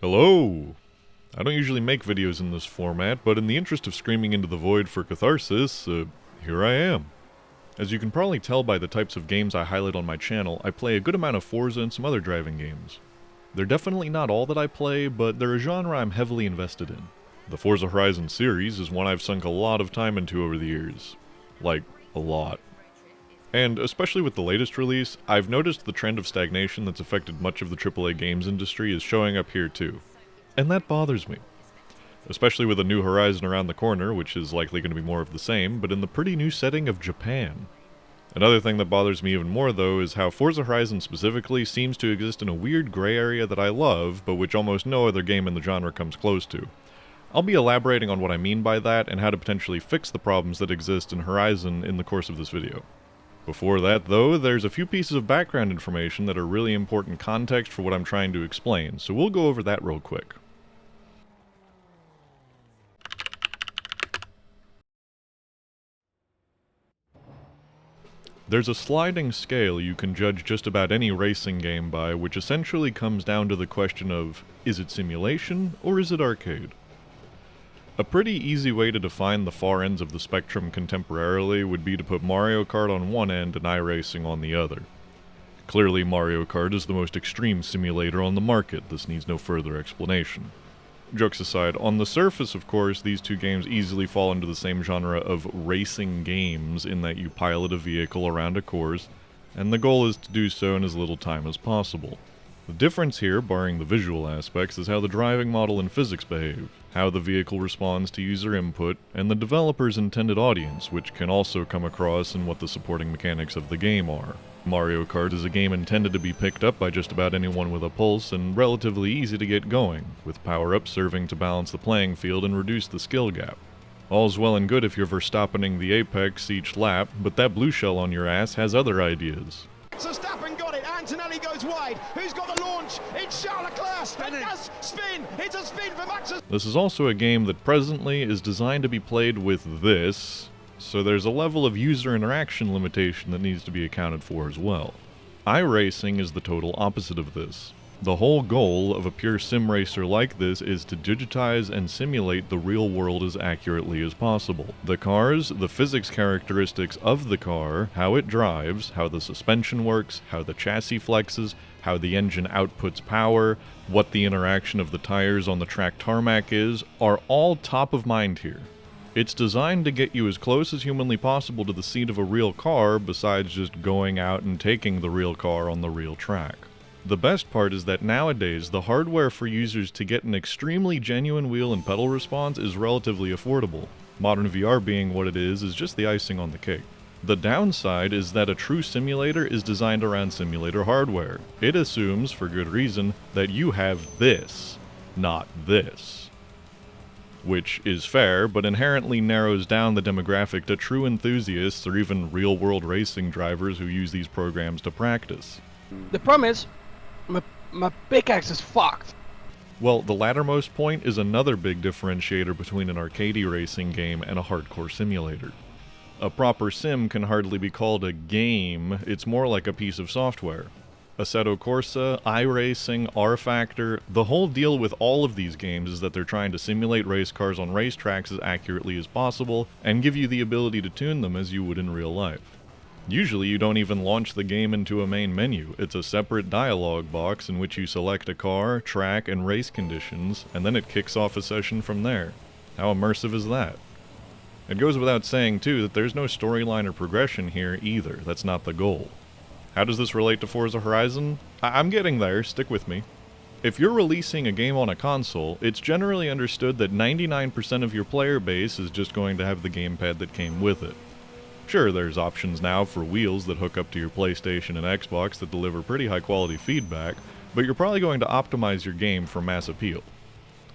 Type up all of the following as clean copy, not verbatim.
Hello! I don't usually make videos in this format, but in the interest of screaming into the void for catharsis, here I am. As you can probably tell by the types of games I highlight on my channel, I play a good amount of Forza and some other driving games. They're definitely not all that I play, but they're a genre I'm heavily invested in. The Forza Horizon series is one I've sunk a lot of time into over the years. Like, a lot. And especially with the latest release, I've noticed the trend of stagnation that's affected much of the AAA games industry is showing up here too. And that bothers me. Especially with a new Horizon around the corner, which is likely going to be more of the same, but in the pretty new setting of Japan. Another thing that bothers me even more though is how Forza Horizon specifically seems to exist in a weird gray area that I love, but which almost no other game in the genre comes close to. I'll be elaborating on what I mean by that and how to potentially fix the problems that exist in Horizon in the course of this video. Before that, though, there's a few pieces of background information that are really important context for what I'm trying to explain, so we'll go over that real quick. There's a sliding scale you can judge just about any racing game by, which essentially comes down to the question of, is it simulation or is it arcade? A pretty easy way to define the far ends of the spectrum contemporarily would be to put Mario Kart on one end and iRacing on the other. Clearly Mario Kart is the most extreme simulator on the market, this needs no further explanation. Jokes aside, on the surface of course, these two games easily fall into the same genre of racing games in that you pilot a vehicle around a course, and the goal is to do so in as little time as possible. The difference here, barring the visual aspects, is how the driving model and physics behave, how the vehicle responds to user input, and the developer's intended audience, which can also come across in what the supporting mechanics of the game are. Mario Kart is a game intended to be picked up by just about anyone with a pulse and relatively easy to get going, with power-ups serving to balance the playing field and reduce the skill gap. All's well and good if you're Verstappening the apex each lap, but that blue shell on your ass has other ideas. Verstappen got it, Antonelli goes wide, who's got the launch? It's Charles Leclerc, it does spin, it's a spin for Max. This is also a game that presently is designed to be played with this, so there's a level of user interaction limitation that needs to be accounted for as well. iRacing is the total opposite of this. The whole goal of a pure sim racer like this is to digitize and simulate the real world as accurately as possible. The cars, the physics characteristics of the car, how it drives, how the suspension works, how the chassis flexes, how the engine outputs power, what the interaction of the tires on the track tarmac is, are all top of mind here. It's designed to get you as close as humanly possible to the seat of a real car besides just going out and taking the real car on the real track. The best part is that nowadays, the hardware for users to get an extremely genuine wheel and pedal response is relatively affordable. Modern VR being what it is just the icing on the cake. The downside is that a true simulator is designed around simulator hardware. It assumes, for good reason, that you have this, not this. Which is fair, but inherently narrows down the demographic to true enthusiasts or even real-world racing drivers who use these programs to practice. The problem is, my pickaxe is fucked. Well, the lattermost point is another big differentiator between an arcadey racing game and a hardcore simulator. A proper sim can hardly be called a game, it's more like a piece of software. Assetto Corsa, iRacing, R-Factor, the whole deal with all of these games is that they're trying to simulate race cars on racetracks as accurately as possible, and give you the ability to tune them as you would in real life. Usually you don't even launch the game into a main menu, it's a separate dialogue box in which you select a car, track, and race conditions, and then it kicks off a session from there. How immersive is that? It goes without saying too that there's no storyline or progression here either, that's not the goal. How does this relate to Forza Horizon? I'm getting there, stick with me. If you're releasing a game on a console, it's generally understood that 99% of your player base is just going to have the gamepad that came with it. Sure, there's options now for wheels that hook up to your PlayStation and Xbox that deliver pretty high quality feedback, but you're probably going to optimize your game for mass appeal.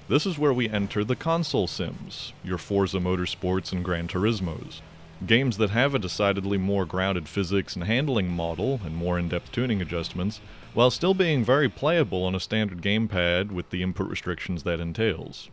This is where we enter the console sims, your Forza Motorsports and Gran Turismos. Games that have a decidedly more grounded physics and handling model and more in-depth tuning adjustments, while still being very playable on a standard gamepad with the input restrictions that entails.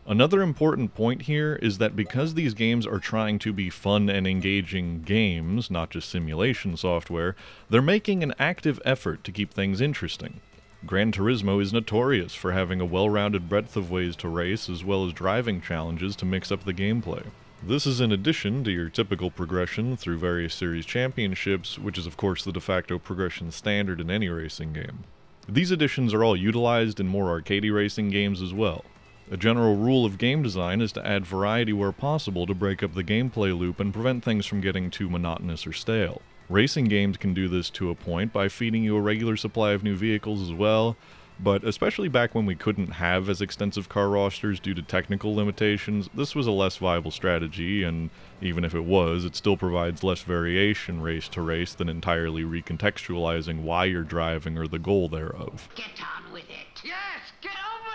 Another important point here is that because these games are trying to be fun and engaging games, not just simulation software, they're making an active effort to keep things interesting. Gran Turismo is notorious for having a well-rounded breadth of ways to race as well as driving challenges to mix up the gameplay. This is in addition to your typical progression through various series championships, which is of course the de facto progression standard in any racing game. These additions are all utilized in more arcadey racing games as well. A general rule of game design is to add variety where possible to break up the gameplay loop and prevent things from getting too monotonous or stale. Racing games can do this to a point by feeding you a regular supply of new vehicles as well, but especially back when we couldn't have as extensive car rosters due to technical limitations, this was a less viable strategy, and even if it was, it still provides less variation race to race than entirely recontextualizing why you're driving or the goal thereof. Get on with it. Yes, get on with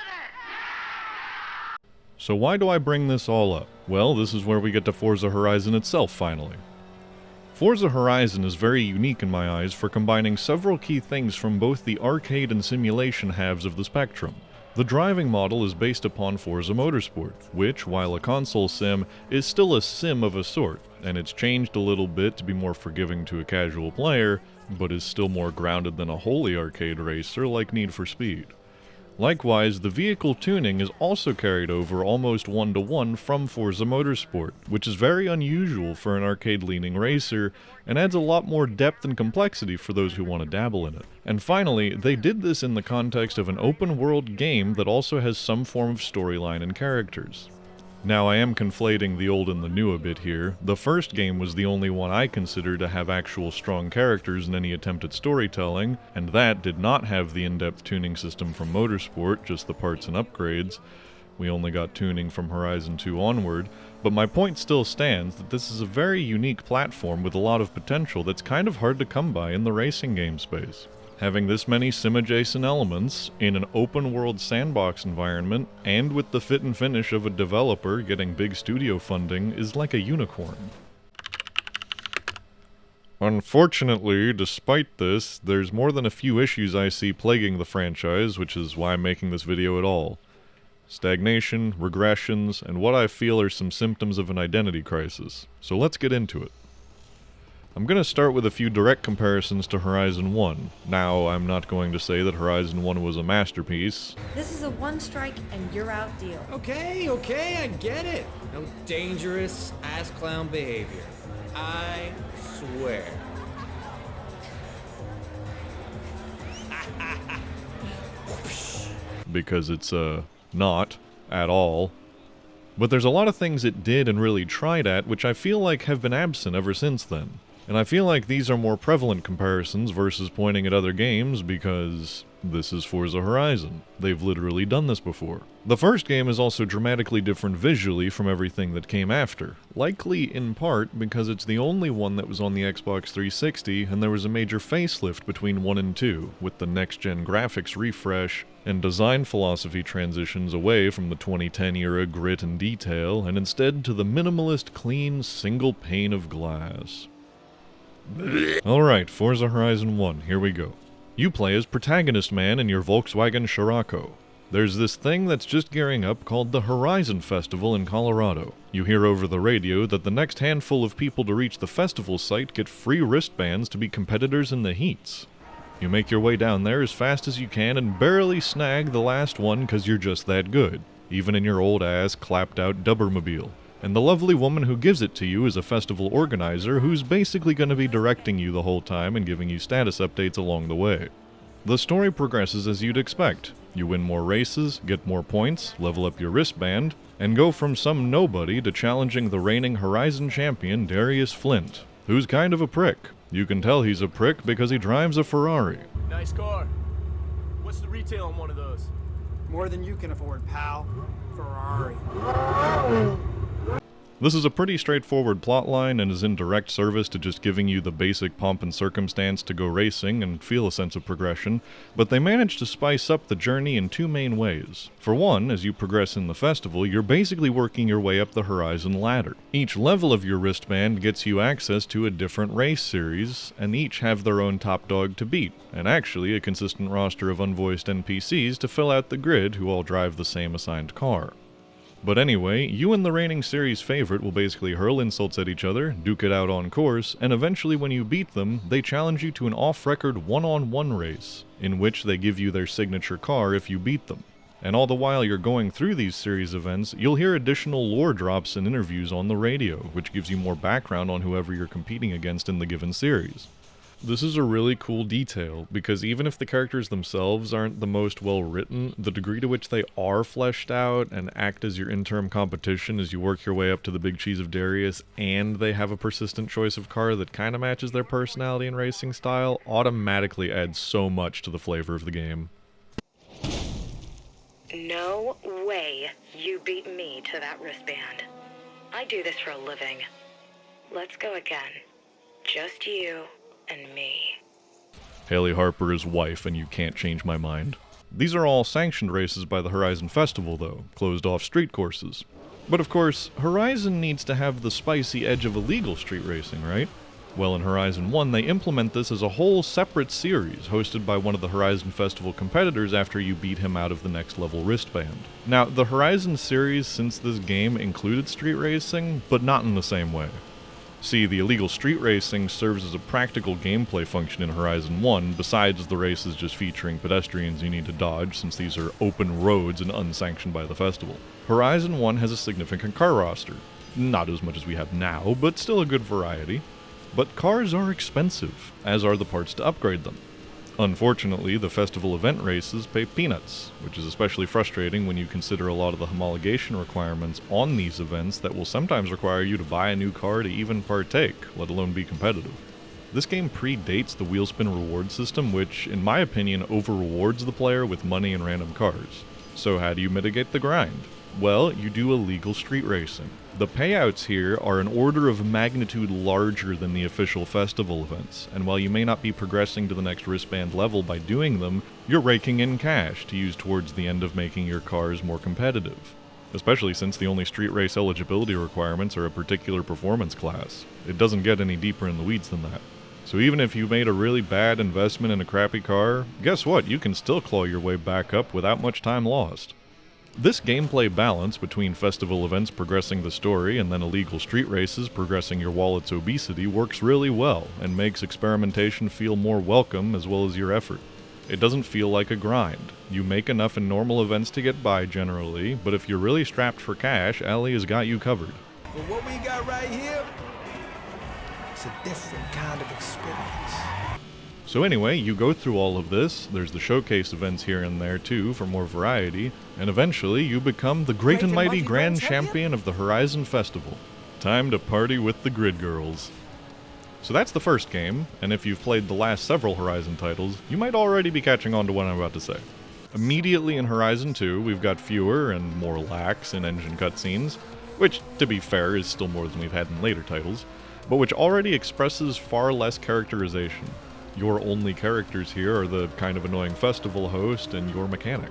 it! So why do I bring this all up? Well, this is where we get to Forza Horizon itself finally. Forza Horizon is very unique in my eyes for combining several key things from both the arcade and simulation halves of the spectrum. The driving model is based upon Forza Motorsport, which, while a console sim, is still a sim of a sort, and it's changed a little bit to be more forgiving to a casual player, but is still more grounded than a wholly arcade racer like Need for Speed. Likewise, the vehicle tuning is also carried over almost one-to-one from Forza Motorsport, which is very unusual for an arcade-leaning racer, and adds a lot more depth and complexity for those who want to dabble in it. And finally, they did this in the context of an open-world game that also has some form of storyline and characters. Now, I am conflating the old and the new a bit here. The first game was the only one I consider to have actual strong characters in any attempt at storytelling, and that did not have the in-depth tuning system from Motorsport, just the parts and upgrades. We only got tuning from Horizon 2 onward, but my point still stands that this is a very unique platform with a lot of potential that's kind of hard to come by in the racing game space. Having this many sim-adjacent elements in an open-world sandbox environment, and with the fit and finish of a developer getting big studio funding, is like a unicorn. Unfortunately, despite this, there's more than a few issues I see plaguing the franchise, which is why I'm making this video at all. Stagnation, regressions, and what I feel are some symptoms of an identity crisis. So let's get into it. I'm going to start with a few direct comparisons to Horizon 1. Now, I'm not going to say that Horizon 1 was a masterpiece. This is a one-strike and you're out deal. Okay, I get it. No dangerous ass clown behavior. I swear. Because it's, not at all. But there's a lot of things it did and really tried at which I feel like have been absent ever since then. And I feel like these are more prevalent comparisons versus pointing at other games because this is Forza Horizon. They've literally done this before. The first game is also dramatically different visually from everything that came after, likely in part because it's the only one that was on the Xbox 360 and there was a major facelift between 1 and 2, with the next-gen graphics refresh and design philosophy transitions away from the 2010 era grit and detail and instead to the minimalist, clean, single pane of glass. Alright, Forza Horizon 1, here we go. You play as protagonist man in your Volkswagen Scirocco. There's this thing that's just gearing up called the Horizon Festival in Colorado. You hear over the radio that the next handful of people to reach the festival site get free wristbands to be competitors in the heats. You make your way down there as fast as you can and barely snag the last one cause you're just that good, even in your old-ass, clapped-out Dubbermobile. And the lovely woman who gives it to you is a festival organizer who's basically going to be directing you the whole time and giving you status updates along the way. The story progresses as you'd expect. You win more races, get more points, level up your wristband, and go from some nobody to challenging the reigning Horizon champion Darius Flint, who's kind of a prick. You can tell he's a prick because he drives a Ferrari. Nice car. What's the retail on one of those? More than you can afford, pal. Ferrari. This is a pretty straightforward plotline and is in direct service to just giving you the basic pomp and circumstance to go racing and feel a sense of progression, but they manage to spice up the journey in two main ways. For one, as you progress in the festival, you're basically working your way up the Horizon ladder. Each level of your wristband gets you access to a different race series, and each have their own top dog to beat, and actually a consistent roster of unvoiced NPCs to fill out the grid who all drive the same assigned car. But anyway, you and the reigning series favorite will basically hurl insults at each other, duke it out on course, and eventually when you beat them, they challenge you to an off-record one-on-one race, in which they give you their signature car if you beat them. And all the while you're going through these series events, you'll hear additional lore drops and interviews on the radio, which gives you more background on whoever you're competing against in the given series. This is a really cool detail, because even if the characters themselves aren't the most well written, the degree to which they are fleshed out and act as your interim competition as you work your way up to the big cheese of Darius, and they have a persistent choice of car that kinda matches their personality and racing style, automatically adds so much to the flavor of the game. No way you beat me to that wristband. I do this for a living. Let's go again. Just you and me. Haley Harper is wife, and you can't change my mind. These are all sanctioned races by the Horizon Festival, though, closed-off street courses. But of course, Horizon needs to have the spicy edge of illegal street racing, right? Well, in Horizon 1, they implement this as a whole separate series, hosted by one of the Horizon Festival competitors after you beat him out of the next level wristband. Now, the Horizon series since this game included street racing, but not in the same way. See, the illegal street racing serves as a practical gameplay function in Horizon 1, besides the races just featuring pedestrians you need to dodge, since these are open roads and unsanctioned by the festival. Horizon 1 has a significant car roster. Not as much as we have now, but still a good variety. But cars are expensive, as are the parts to upgrade them. Unfortunately, the festival event races pay peanuts, which is especially frustrating when you consider a lot of the homologation requirements on these events that will sometimes require you to buy a new car to even partake, let alone be competitive. This game predates the wheelspin reward system, which, in my opinion, over-rewards the player with money and random cars. So how do you mitigate the grind? Well, you do illegal street racing. The payouts here are an order of magnitude larger than the official festival events, and while you may not be progressing to the next wristband level by doing them, you're raking in cash to use towards the end of making your cars more competitive. Especially since the only street race eligibility requirements are a particular performance class. It doesn't get any deeper in the weeds than that. So even if you made a really bad investment in a crappy car, guess what? You can still claw your way back up without much time lost. This gameplay balance between festival events progressing the story and then illegal street races progressing your wallet's obesity works really well and makes experimentation feel more welcome as well as your effort. It doesn't feel like a grind. You make enough in normal events to get by generally, but if you're really strapped for cash, Allie has got you covered. But what we got right here, it's a different kind of experience. So anyway, you go through all of this, there's the showcase events here and there too for more variety, and eventually you become the great and mighty Grand Champion of the Horizon Festival. Time to party with the Grid Girls. So that's the first game, and if you've played the last several Horizon titles, you might already be catching on to what I'm about to say. Immediately in Horizon 2, we've got fewer and more lax in-engine cutscenes, which, to be fair, is still more than we've had in later titles, but which already expresses far less characterization. Your only characters here are the kind of annoying festival host and your mechanic.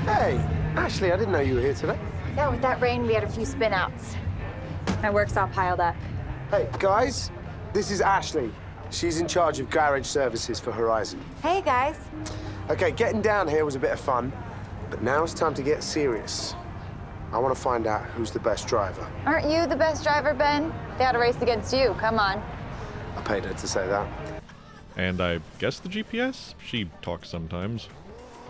Hey, Ashley, I didn't know you were here today. Yeah, with that rain, we had a few spin-outs. My work's all piled up. Hey, guys, this is Ashley. She's in charge of garage services for Horizon. Hey, guys. Okay, getting down here was a bit of fun, but now it's time to get serious. I want to find out who's the best driver. Aren't you the best driver, Ben? They had a race against you. Come on. I paid her to say that. And I guess the GPS? She talks sometimes.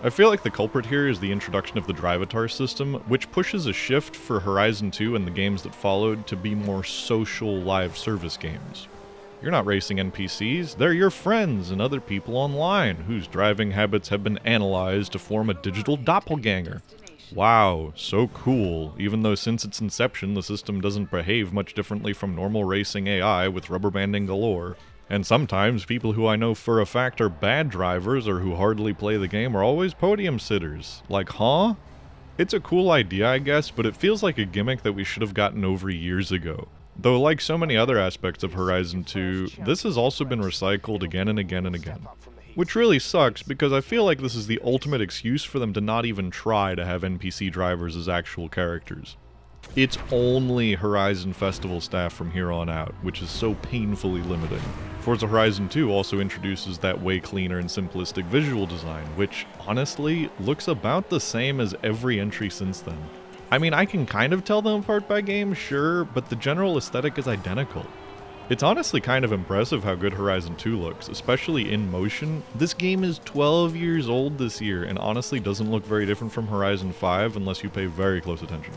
I feel like the culprit here is the introduction of the Drivatar system, which pushes a shift for Horizon 2 and the games that followed to be more social live service games. You're not racing NPCs, they're your friends and other people online whose driving habits have been analyzed to form a digital doppelganger. Wow, so cool, even though since its inception the system doesn't behave much differently from normal racing AI with rubber banding galore. And sometimes people who I know for a fact are bad drivers or who hardly play the game are always podium sitters. Like, huh? It's a cool idea, I guess, but it feels like a gimmick that we should have gotten over years ago. Though like so many other aspects of Horizon 2, this has also been recycled again and again and again. Which really sucks, because I feel like this is the ultimate excuse for them to not even try to have NPC drivers as actual characters. It's only Horizon Festival staff from here on out, which is so painfully limiting. Forza Horizon 2 also introduces that way cleaner and simplistic visual design, which, honestly, looks about the same as every entry since then. I mean, I can kind of tell them apart by game, sure, but the general aesthetic is identical. It's honestly kind of impressive how good Horizon 2 looks, especially in motion. This game is 12 years old this year, and honestly doesn't look very different from Horizon 5 unless you pay very close attention.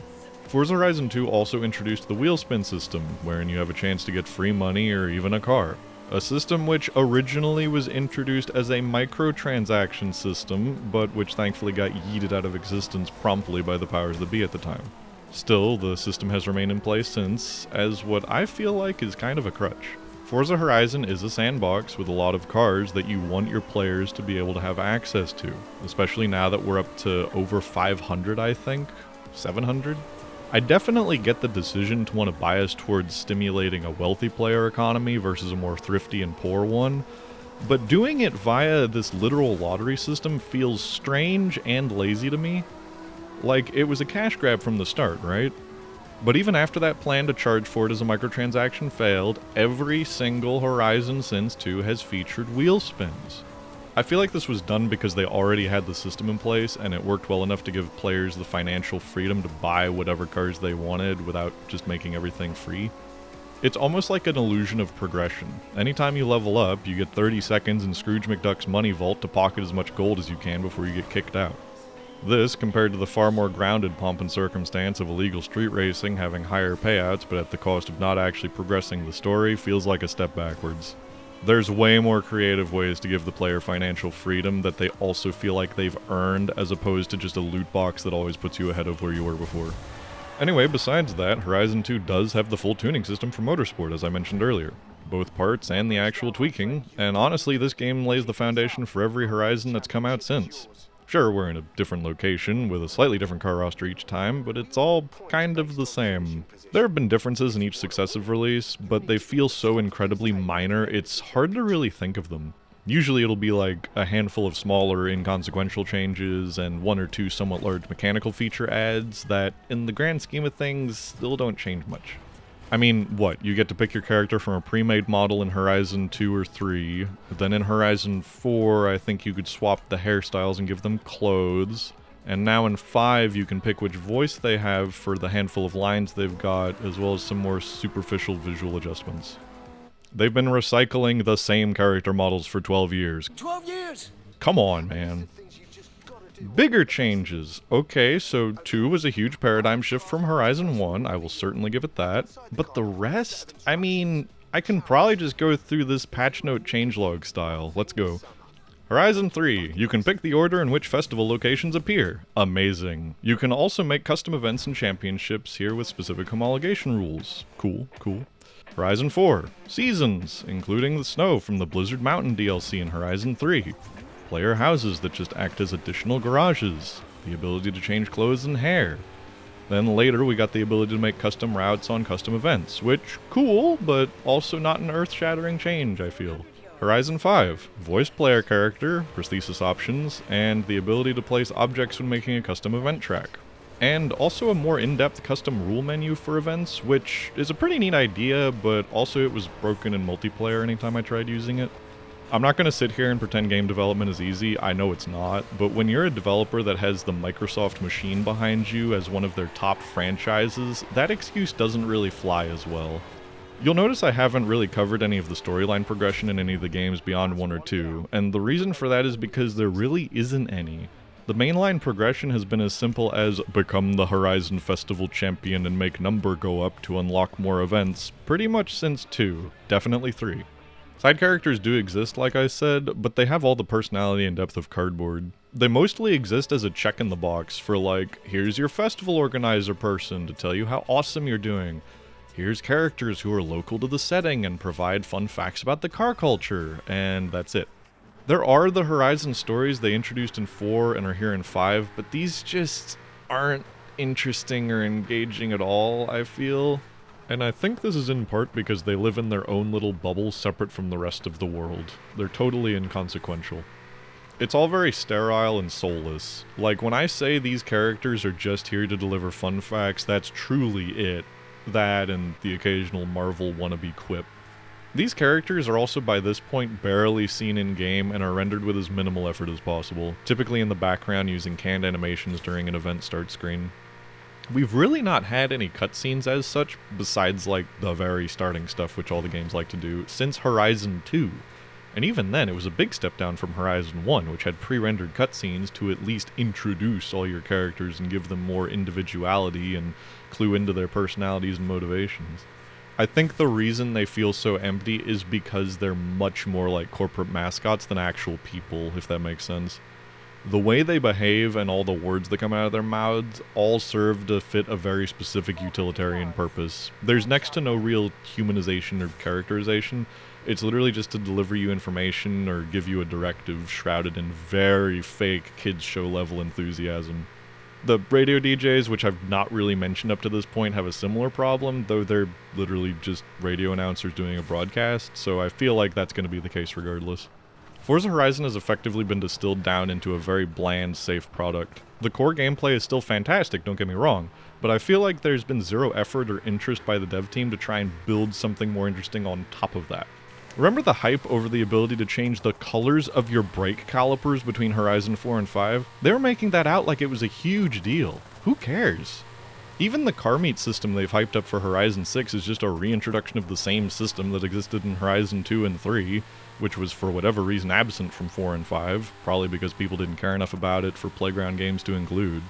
Forza Horizon 2 also introduced the wheel spin system, wherein you have a chance to get free money or even a car. A system which originally was introduced as a microtransaction system, but which thankfully got yeeted out of existence promptly by the powers that be at the time. Still, the system has remained in place since, as what I feel like is kind of a crutch. Forza Horizon is a sandbox with a lot of cars that you want your players to be able to have access to, especially now that we're up to over 500, I think? 700? I definitely get the decision to want to bias towards stimulating a wealthy player economy versus a more thrifty and poor one, but doing it via this literal lottery system feels strange and lazy to me. Like, it was a cash grab from the start, right? But even after that plan to charge for it as a microtransaction failed, every single Horizon since 2 has featured wheel spins. I feel like this was done because they already had the system in place and it worked well enough to give players the financial freedom to buy whatever cars they wanted without just making everything free. It's almost like an illusion of progression. Anytime you level up, you get 30 seconds in Scrooge McDuck's money vault to pocket as much gold as you can before you get kicked out. This, compared to the far more grounded pomp and circumstance of illegal street racing having higher payouts but at the cost of not actually progressing the story, feels like a step backwards. There's way more creative ways to give the player financial freedom that they also feel like they've earned, as opposed to just a loot box that always puts you ahead of where you were before. Anyway, besides that, Horizon 2 does have the full tuning system for motorsport, as I mentioned earlier. Both parts and the actual tweaking, and honestly this game lays the foundation for every Horizon that's come out since. Sure, we're in a different location, with a slightly different car roster each time, but it's all kind of the same. There have been differences in each successive release, but they feel so incredibly minor, it's hard to really think of them. Usually it'll be like a handful of smaller, inconsequential changes, and one or two somewhat large mechanical feature adds that, in the grand scheme of things, still don't change much. I mean, what, you get to pick your character from a pre-made model in Horizon 2 or 3, then in Horizon 4 I think you could swap the hairstyles and give them clothes, and now in 5 you can pick which voice they have for the handful of lines they've got, as well as some more superficial visual adjustments. They've been recycling the same character models for 12 years. 12 years? Come on, man. Bigger changes. Okay, so 2 was a huge paradigm shift from Horizon 1, I will certainly give it that. But the rest? I mean, I can probably just go through this patch note changelog style. Let's go. Horizon 3. You can pick the order in which festival locations appear. Amazing. You can also make custom events and championships here with specific homologation rules. Cool, cool. Horizon 4. Seasons, including the snow from the Blizzard Mountain DLC in Horizon 3. Player houses that just act as additional garages, the ability to change clothes and hair. Then later we got the ability to make custom routes on custom events, which, cool, but also not an earth-shattering change, I feel. Horizon 5, voiced player character, prosthesis options, and the ability to place objects when making a custom event track. And also a more in-depth custom rule menu for events, which is a pretty neat idea, but also it was broken in multiplayer anytime I tried using it. I'm not going to sit here and pretend game development is easy, I know it's not, but when you're a developer that has the Microsoft machine behind you as one of their top franchises, that excuse doesn't really fly as well. You'll notice I haven't really covered any of the storyline progression in any of the games beyond 1 or 2, and the reason for that is because there really isn't any. The mainline progression has been as simple as become the Horizon Festival champion and make number go up to unlock more events, pretty much since 2, definitely 3. Side characters do exist, like I said, but they have all the personality and depth of cardboard. They mostly exist as a check in the box for like, here's your festival organizer person to tell you how awesome you're doing. Here's characters who are local to the setting and provide fun facts about the car culture, and that's it. There are the Horizon stories they introduced in 4 and are here in 5, but these just aren't interesting or engaging at all, I feel. And I think this is in part because they live in their own little bubble separate from the rest of the world. They're totally inconsequential. It's all very sterile and soulless. Like, when I say these characters are just here to deliver fun facts, that's truly it. That and the occasional Marvel wannabe quip. These characters are also by this point barely seen in-game and are rendered with as minimal effort as possible, typically in the background using canned animations during an event start screen. We've really not had any cutscenes as such, besides like the very starting stuff which all the games like to do, since Horizon 2. And even then, it was a big step down from Horizon 1, which had pre-rendered cutscenes to at least introduce all your characters and give them more individuality and clue into their personalities and motivations. I think the reason they feel so empty is because they're much more like corporate mascots than actual people, if that makes sense. The way they behave and all the words that come out of their mouths all serve to fit a very specific utilitarian purpose. There's next to no real humanization or characterization. It's literally just to deliver you information or give you a directive shrouded in very fake kids show level enthusiasm. The radio DJs, which I've not really mentioned up to this point, have a similar problem, though they're literally just radio announcers doing a broadcast, so I feel like that's going to be the case regardless. Forza Horizon has effectively been distilled down into a very bland, safe product. The core gameplay is still fantastic, don't get me wrong, but I feel like there's been zero effort or interest by the dev team to try and build something more interesting on top of that. Remember the hype over the ability to change the colors of your brake calipers between Horizon 4 and 5? They were making that out like it was a huge deal. Who cares? Even the car meet system they've hyped up for Horizon 6 is just a reintroduction of the same system that existed in Horizon 2 and 3, which was for whatever reason absent from 4 and 5, probably because people didn't care enough about it for Playground games to include.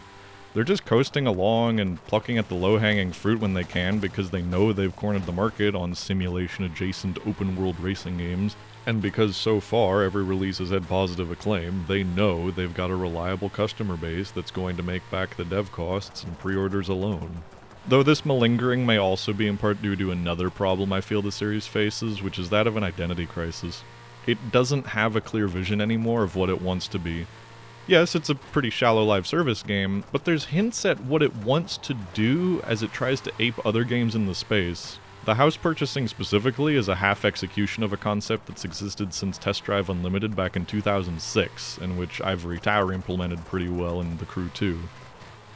They're just coasting along and plucking at the low-hanging fruit when they can because they know they've cornered the market on simulation-adjacent open-world racing games, and because so far every release has had positive acclaim, they know they've got a reliable customer base that's going to make back the dev costs and pre-orders alone. Though this malingering may also be in part due to another problem I feel the series faces, which is that of an identity crisis. It doesn't have a clear vision anymore of what it wants to be. Yes, it's a pretty shallow live service game, but there's hints at what it wants to do as it tries to ape other games in the space. The house purchasing specifically is a half execution of a concept that's existed since Test Drive Unlimited back in 2006, and which Ivory Tower implemented pretty well in The Crew 2.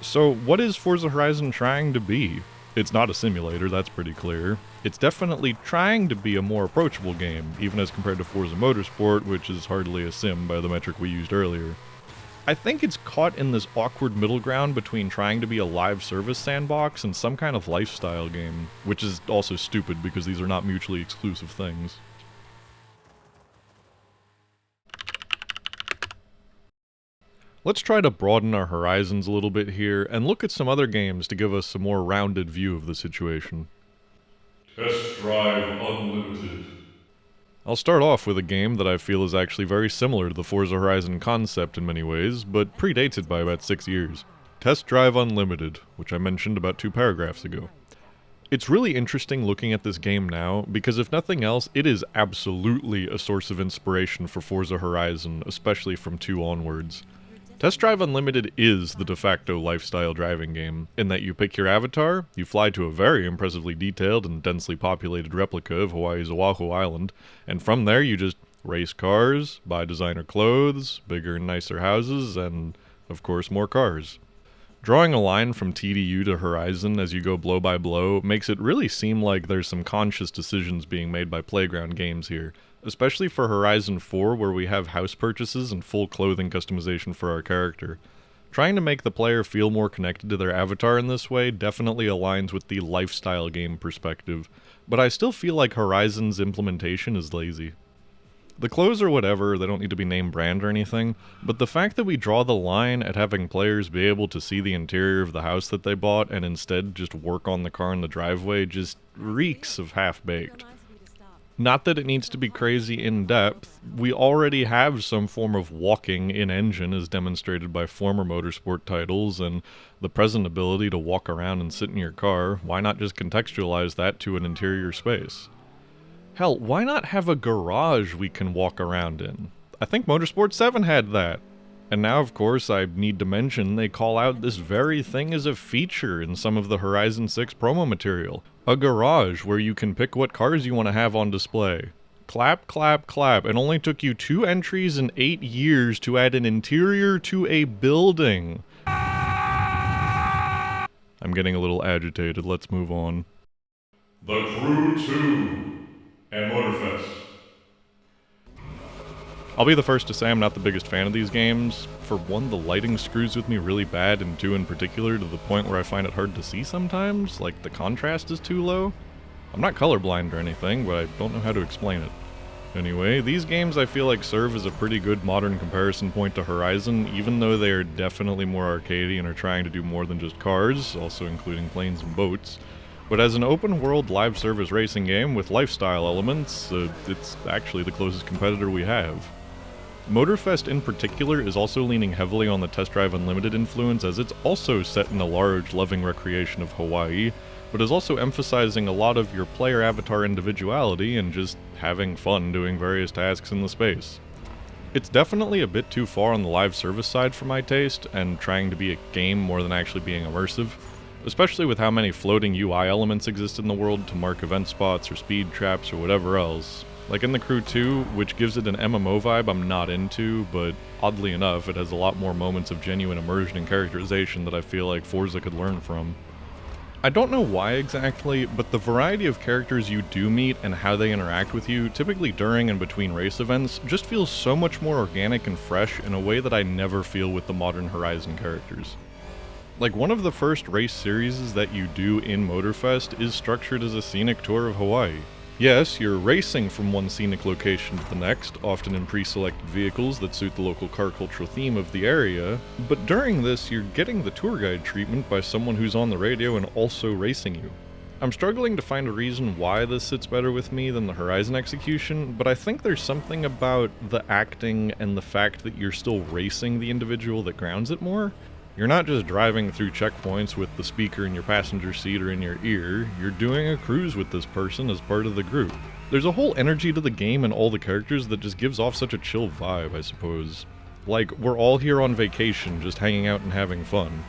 So what is Forza Horizon trying to be? It's not a simulator, that's pretty clear. It's definitely trying to be a more approachable game, even as compared to Forza Motorsport, which is hardly a sim by the metric we used earlier. I think it's caught in this awkward middle ground between trying to be a live service sandbox and some kind of lifestyle game, which is also stupid because these are not mutually exclusive things. Let's try to broaden our horizons a little bit here and look at some other games to give us a more rounded view of the situation. Test Drive Unlimited. I'll start off with a game that I feel is actually very similar to the Forza Horizon concept in many ways, but predates it by about 6 years. Test Drive Unlimited, which I mentioned about 2 paragraphs ago. It's really interesting looking at this game now, because if nothing else, it is absolutely a source of inspiration for Forza Horizon, especially from 2 onwards. Test Drive Unlimited is the de facto lifestyle driving game, in that you pick your avatar, you fly to a very impressively detailed and densely populated replica of Hawaii's Oahu Island, and from there you just race cars, buy designer clothes, bigger and nicer houses, and, of course, more cars. Drawing a line from TDU to Horizon as you go blow by blow makes it really seem like there's some conscious decisions being made by Playground Games here, especially for Horizon 4 where we have house purchases and full clothing customization for our character. Trying to make the player feel more connected to their avatar in this way definitely aligns with the lifestyle game perspective, but I still feel like Horizon's implementation is lazy. The clothes are whatever, they don't need to be name brand or anything, but the fact that we draw the line at having players be able to see the interior of the house that they bought and instead just work on the car in the driveway just reeks of half-baked. Not that it needs to be crazy in-depth, we already have some form of walking in-engine as demonstrated by former motorsport titles, and the present ability to walk around and sit in your car, why not just contextualize that to an interior space? Hell, why not have a garage we can walk around in? I think Motorsport 7 had that. And now, of course, I need to mention they call out this very thing as a feature in some of the Horizon 6 promo material. A garage where you can pick what cars you want to have on display. Clap, clap, clap. It only took you 2 entries and 8 years to add an interior to a building. I'm getting a little agitated, let's move on. The Crew 2 and Motorfest. I'll be the first to say I'm not the biggest fan of these games. For one, the lighting screws with me really bad, and two in particular, to the point where I find it hard to see sometimes, like the contrast is too low. I'm not colorblind or anything, but I don't know how to explain it. Anyway, these games I feel like serve as a pretty good modern comparison point to Horizon, even though they are definitely more arcadey and are trying to do more than just cars, also including planes and boats. But as an open-world live service racing game with lifestyle elements, it's actually the closest competitor we have. Motorfest in particular is also leaning heavily on the Test Drive Unlimited influence, as it's also set in a large, loving recreation of Hawaii, but is also emphasizing a lot of your player avatar individuality and just having fun doing various tasks in the space. It's definitely a bit too far on the live service side for my taste, and trying to be a game more than actually being immersive, especially with how many floating UI elements exist in the world to mark event spots or speed traps or whatever else. Like in The Crew 2, which gives it an MMO vibe I'm not into, but oddly enough, it has a lot more moments of genuine immersion and characterization that I feel like Forza could learn from. I don't know why exactly, but the variety of characters you do meet and how they interact with you, typically during and between race events, just feels so much more organic and fresh in a way that I never feel with the modern Horizon characters. Like, one of the first race series that you do in Motorfest is structured as a scenic tour of Hawaii. Yes, you're racing from one scenic location to the next, often in pre-selected vehicles that suit the local car cultural theme of the area, but during this you're getting the tour guide treatment by someone who's on the radio and also racing you. I'm struggling to find a reason why this sits better with me than the Horizon execution, but I think there's something about the acting and the fact that you're still racing the individual that grounds it more. You're not just driving through checkpoints with the speaker in your passenger seat or in your ear, you're doing a cruise with this person as part of the group. There's a whole energy to the game and all the characters that just gives off such a chill vibe, I suppose. Like, we're all here on vacation, just hanging out and having fun.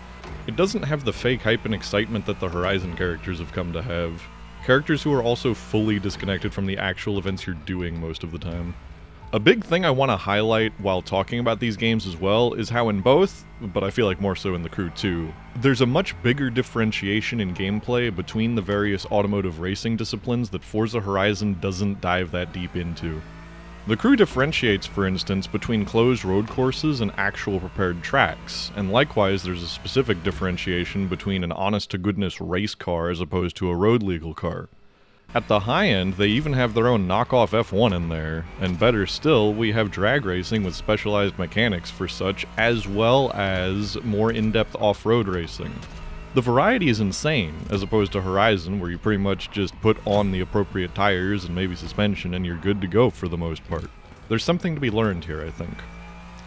It doesn't have the fake hype and excitement that the Horizon characters have come to have. Characters who are also fully disconnected from the actual events you're doing most of the time. A big thing I want to highlight while talking about these games as well is how in both, but I feel like more so in The Crew 2, there's a much bigger differentiation in gameplay between the various automotive racing disciplines that Forza Horizon doesn't dive that deep into. The Crew differentiates, for instance, between closed road courses and actual prepared tracks, and likewise there's a specific differentiation between an honest-to-goodness race car as opposed to a road-legal car. At the high end, they even have their own knockoff F1 in there, and better still, we have drag racing with specialized mechanics for such, as well as more in-depth off-road racing. The variety is insane, as opposed to Horizon, where you pretty much just put on the appropriate tires and maybe suspension and you're good to go for the most part. There's something to be learned here, I think.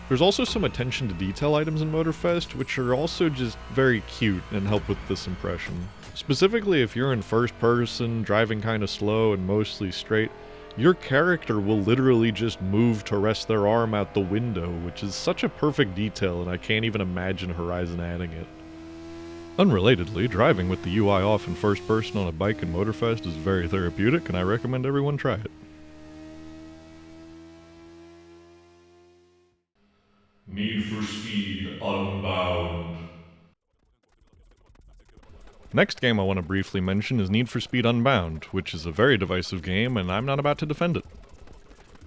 There's also some attention to detail items in Motorfest, which are also just very cute and help with this impression. Specifically, if you're in first person, driving kinda slow and mostly straight, your character will literally just move to rest their arm out the window, which is such a perfect detail and I can't even imagine Horizon adding it. Unrelatedly, driving with the UI off in first person on a bike in Motorfest is very therapeutic and I recommend everyone try it. Need for Speed Unbound. Next game I want to briefly mention is Need for Speed Unbound, which is a very divisive game and I'm not about to defend it.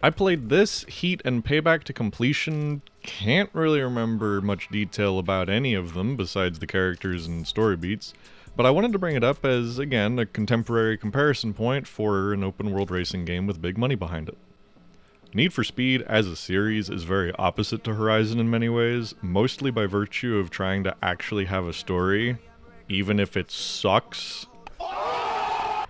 I played this, Heat, and Payback to completion, can't really remember much detail about any of them besides the characters and story beats, but I wanted to bring it up as, again, a contemporary comparison point for an open world racing game with big money behind it. Need for Speed as a series is very opposite to Horizon in many ways, mostly by virtue of trying to actually have a story, even if it sucks.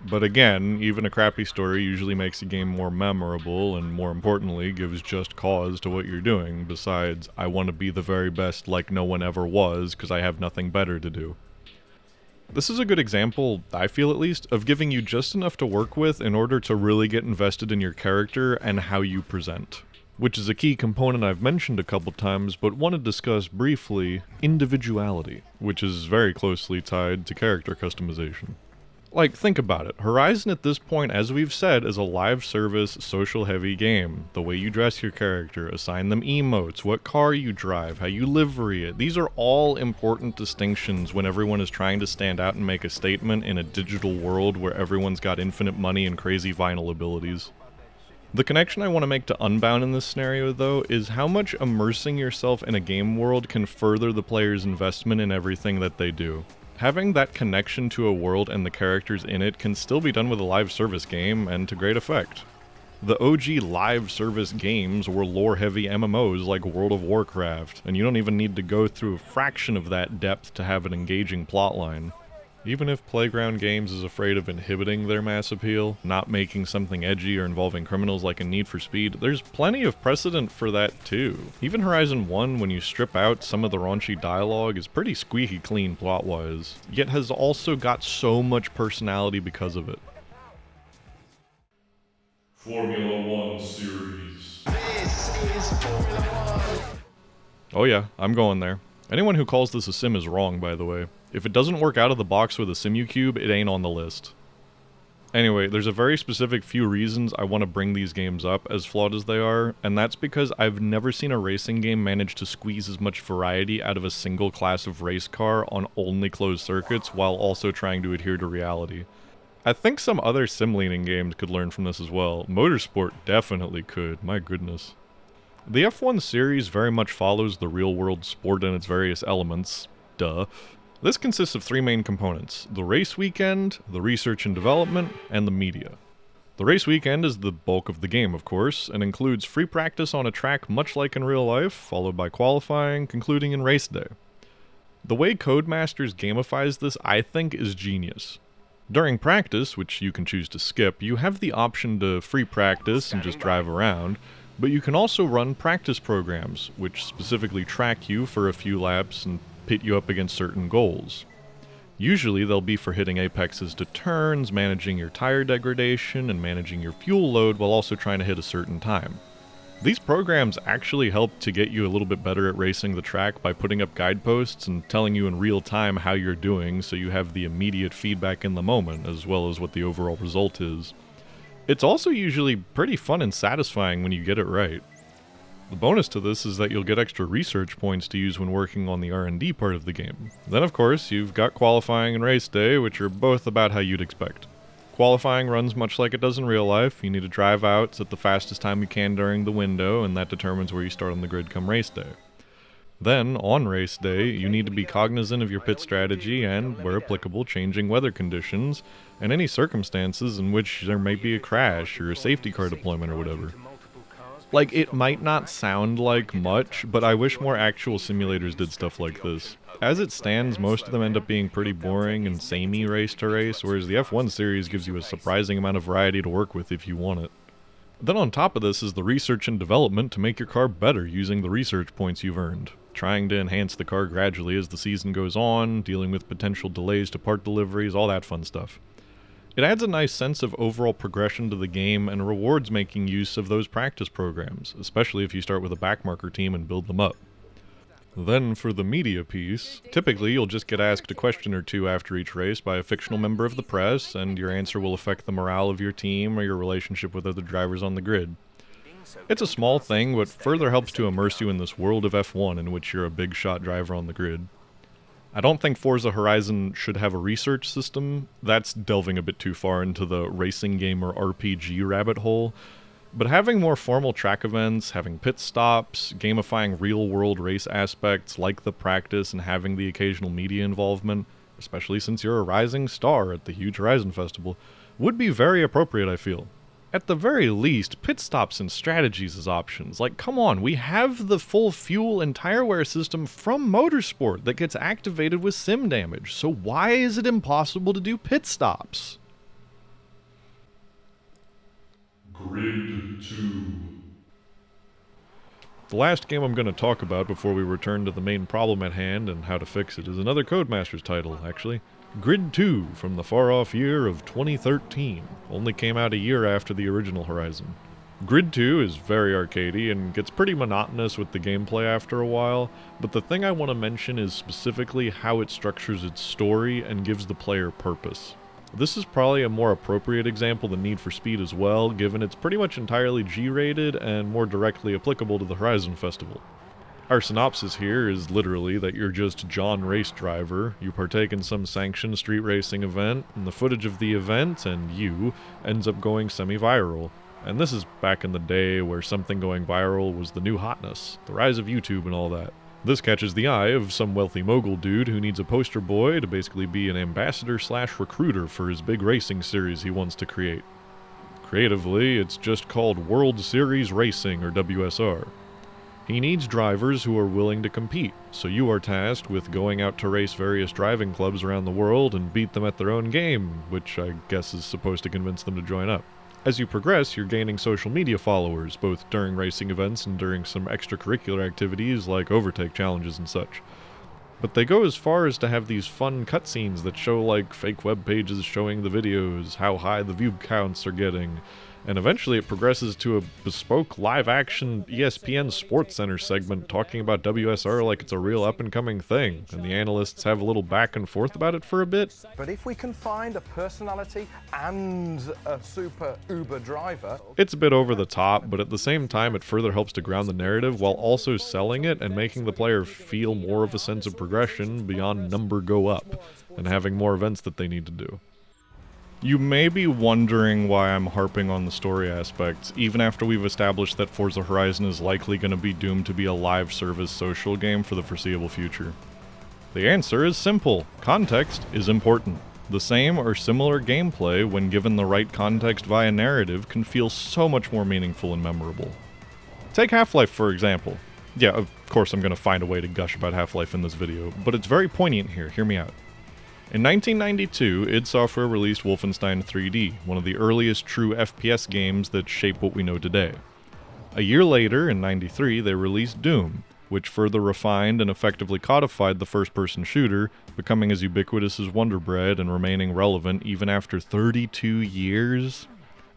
But again, even a crappy story usually makes a game more memorable and, more importantly, gives just cause to what you're doing, besides, I want to be the very best like no one ever was because I have nothing better to do. This is a good example, I feel at least, of giving you just enough to work with in order to really get invested in your character and how you present. Which is a key component I've mentioned a couple times, but want to discuss briefly, individuality, which is very closely tied to character customization. Like, think about it. Horizon at this point, as we've said, is a live service, social-heavy game. The way you dress your character, assign them emotes, what car you drive, how you livery it. These are all important distinctions when everyone is trying to stand out and make a statement in a digital world where everyone's got infinite money and crazy vinyl abilities. The connection I want to make to Unbound in this scenario, though, is how much immersing yourself in a game world can further the player's investment in everything that they do. Having that connection to a world and the characters in it can still be done with a live service game, and to great effect. The OG live service games were lore-heavy MMOs like World of Warcraft, and you don't even need to go through a fraction of that depth to have an engaging plotline. Even if Playground Games is afraid of inhibiting their mass appeal, not making something edgy or involving criminals like in Need for Speed, there's plenty of precedent for that too. Even Horizon 1, when you strip out some of the raunchy dialogue, is pretty squeaky clean plot-wise, yet has also got so much personality because of it. Formula One series. This is Formula One. Oh yeah, I'm going there. Anyone who calls this a sim is wrong, by the way. If it doesn't work out of the box with a SimuCube, it ain't on the list. Anyway, there's a very specific few reasons I want to bring these games up, as flawed as they are, and that's because I've never seen a racing game manage to squeeze as much variety out of a single class of race car on only closed circuits while also trying to adhere to reality. I think some other sim-leaning games could learn from this as well. Motorsport definitely could, my goodness. The F1 series very much follows the real-world sport and its various elements. Duh. This consists of three main components: the race weekend, the research and development, and the media. The race weekend is the bulk of the game, of course, and includes free practice on a track much like in real life, followed by qualifying, concluding in race day. The way Codemasters gamifies this, I think, is genius. During practice, which you can choose to skip, you have the option to free practice and just drive around, but you can also run practice programs, which specifically track you for a few laps and pit you up against certain goals. Usually they'll be for hitting apexes to turns, managing your tire degradation, and managing your fuel load while also trying to hit a certain time. These programs actually help to get you a little bit better at racing the track by putting up guideposts and telling you in real time how you're doing, so you have the immediate feedback in the moment, as well as what the overall result is. It's also usually pretty fun and satisfying when you get it right. The bonus to this is that you'll get extra research points to use when working on the R&D part of the game. Then of course, you've got qualifying and race day, which are both about how you'd expect. Qualifying runs much like it does in real life. You need to drive out at the fastest time you can during the window, and that determines where you start on the grid come race day. Then, on race day, you need to be cognizant of your pit strategy and, where applicable, changing weather conditions, and any circumstances in which there may be a crash or a safety car deployment or whatever. Like, it might not sound like much, but I wish more actual simulators did stuff like this. As it stands, most of them end up being pretty boring and samey race to race, whereas the F1 series gives you a surprising amount of variety to work with if you want it. Then on top of this is the research and development to make your car better using the research points you've earned, trying to enhance the car gradually as the season goes on, dealing with potential delays to part deliveries, all that fun stuff. It adds a nice sense of overall progression to the game and rewards making use of those practice programs, especially if you start with a backmarker team and build them up. Then for the media piece, typically you'll just get asked a question or two after each race by a fictional member of the press, and your answer will affect the morale of your team or your relationship with other drivers on the grid. It's a small thing, but further helps to immerse you in this world of F1 in which you're a big shot driver on the grid. I don't think Forza Horizon should have a research system. That's delving a bit too far into the racing game or RPG rabbit hole. But having more formal track events, having pit stops, gamifying real-world race aspects like the practice, and having the occasional media involvement, especially since you're a rising star at the huge Horizon Festival, would be very appropriate, I feel. At the very least, pit stops and strategies as options. Like, come on, we have the full fuel and tire wear system from Motorsport that gets activated with sim damage, so why is it impossible to do pit stops? Grid 2. The last game I'm going to talk about before we return to the main problem at hand and how to fix it is another Codemasters title, actually. Grid 2, from the far-off year of 2013, only came out a year after the original Horizon. Grid 2 is very arcadey and gets pretty monotonous with the gameplay after a while, but the thing I want to mention is specifically how it structures its story and gives the player purpose. This is probably a more appropriate example than Need for Speed as well, given it's pretty much entirely G-rated and more directly applicable to the Horizon Festival. Our synopsis here is literally that you're just John Race Driver, you partake in some sanctioned street racing event, and the footage of the event, and you, ends up going semi-viral. And this is back in the day where something going viral was the new hotness, the rise of YouTube and all that. This catches the eye of some wealthy mogul dude who needs a poster boy to basically be an ambassador/recruiter for his big racing series he wants to create. Creatively, it's just called World Series Racing, or WSR. He needs drivers who are willing to compete, so you are tasked with going out to race various driving clubs around the world and beat them at their own game, which I guess is supposed to convince them to join up. As you progress, you're gaining social media followers, both during racing events and during some extracurricular activities like overtake challenges and such. But they go as far as to have these fun cutscenes that show like fake web pages showing the videos, how high the view counts are getting, and eventually it progresses to a bespoke live-action ESPN SportsCenter segment talking about WSR like it's a real up-and-coming thing, and the analysts have a little back and forth about it for a bit. But if we can find a personality and a super uber driver... It's a bit over the top, but at the same time it further helps to ground the narrative while also selling it and making the player feel more of a sense of progression beyond number go up, and having more events that they need to do. You may be wondering why I'm harping on the story aspects, even after we've established that Forza Horizon is likely going to be doomed to be a live service social game for the foreseeable future. The answer is simple. Context is important. The same or similar gameplay, when given the right context via narrative, can feel so much more meaningful and memorable. Take Half-Life, for example. Yeah, of course I'm going to find a way to gush about Half-Life in this video, but it's very poignant here, hear me out. In 1992, id Software released Wolfenstein 3D, one of the earliest true FPS games that shape what we know today. A year later, in 93, they released Doom, which further refined and effectively codified the first-person shooter, becoming as ubiquitous as Wonder Bread and remaining relevant even after 32 years.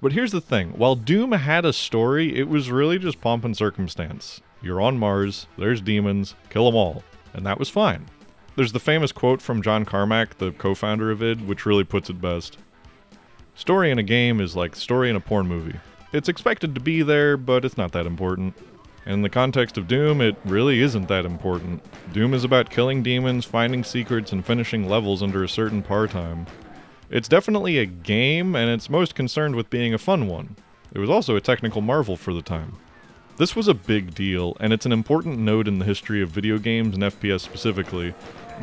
But here's the thing, while Doom had a story, it was really just pomp and circumstance. You're on Mars, there's demons, kill them all, and that was fine. There's the famous quote from John Carmack, the co-founder of id, which really puts it best. Story in a game is like story in a porn movie. It's expected to be there, but it's not that important. And in the context of Doom, it really isn't that important. Doom is about killing demons, finding secrets, and finishing levels under a certain par time. It's definitely a game, and it's most concerned with being a fun one. It was also a technical marvel for the time. This was a big deal, and it's an important node in the history of video games and FPS specifically,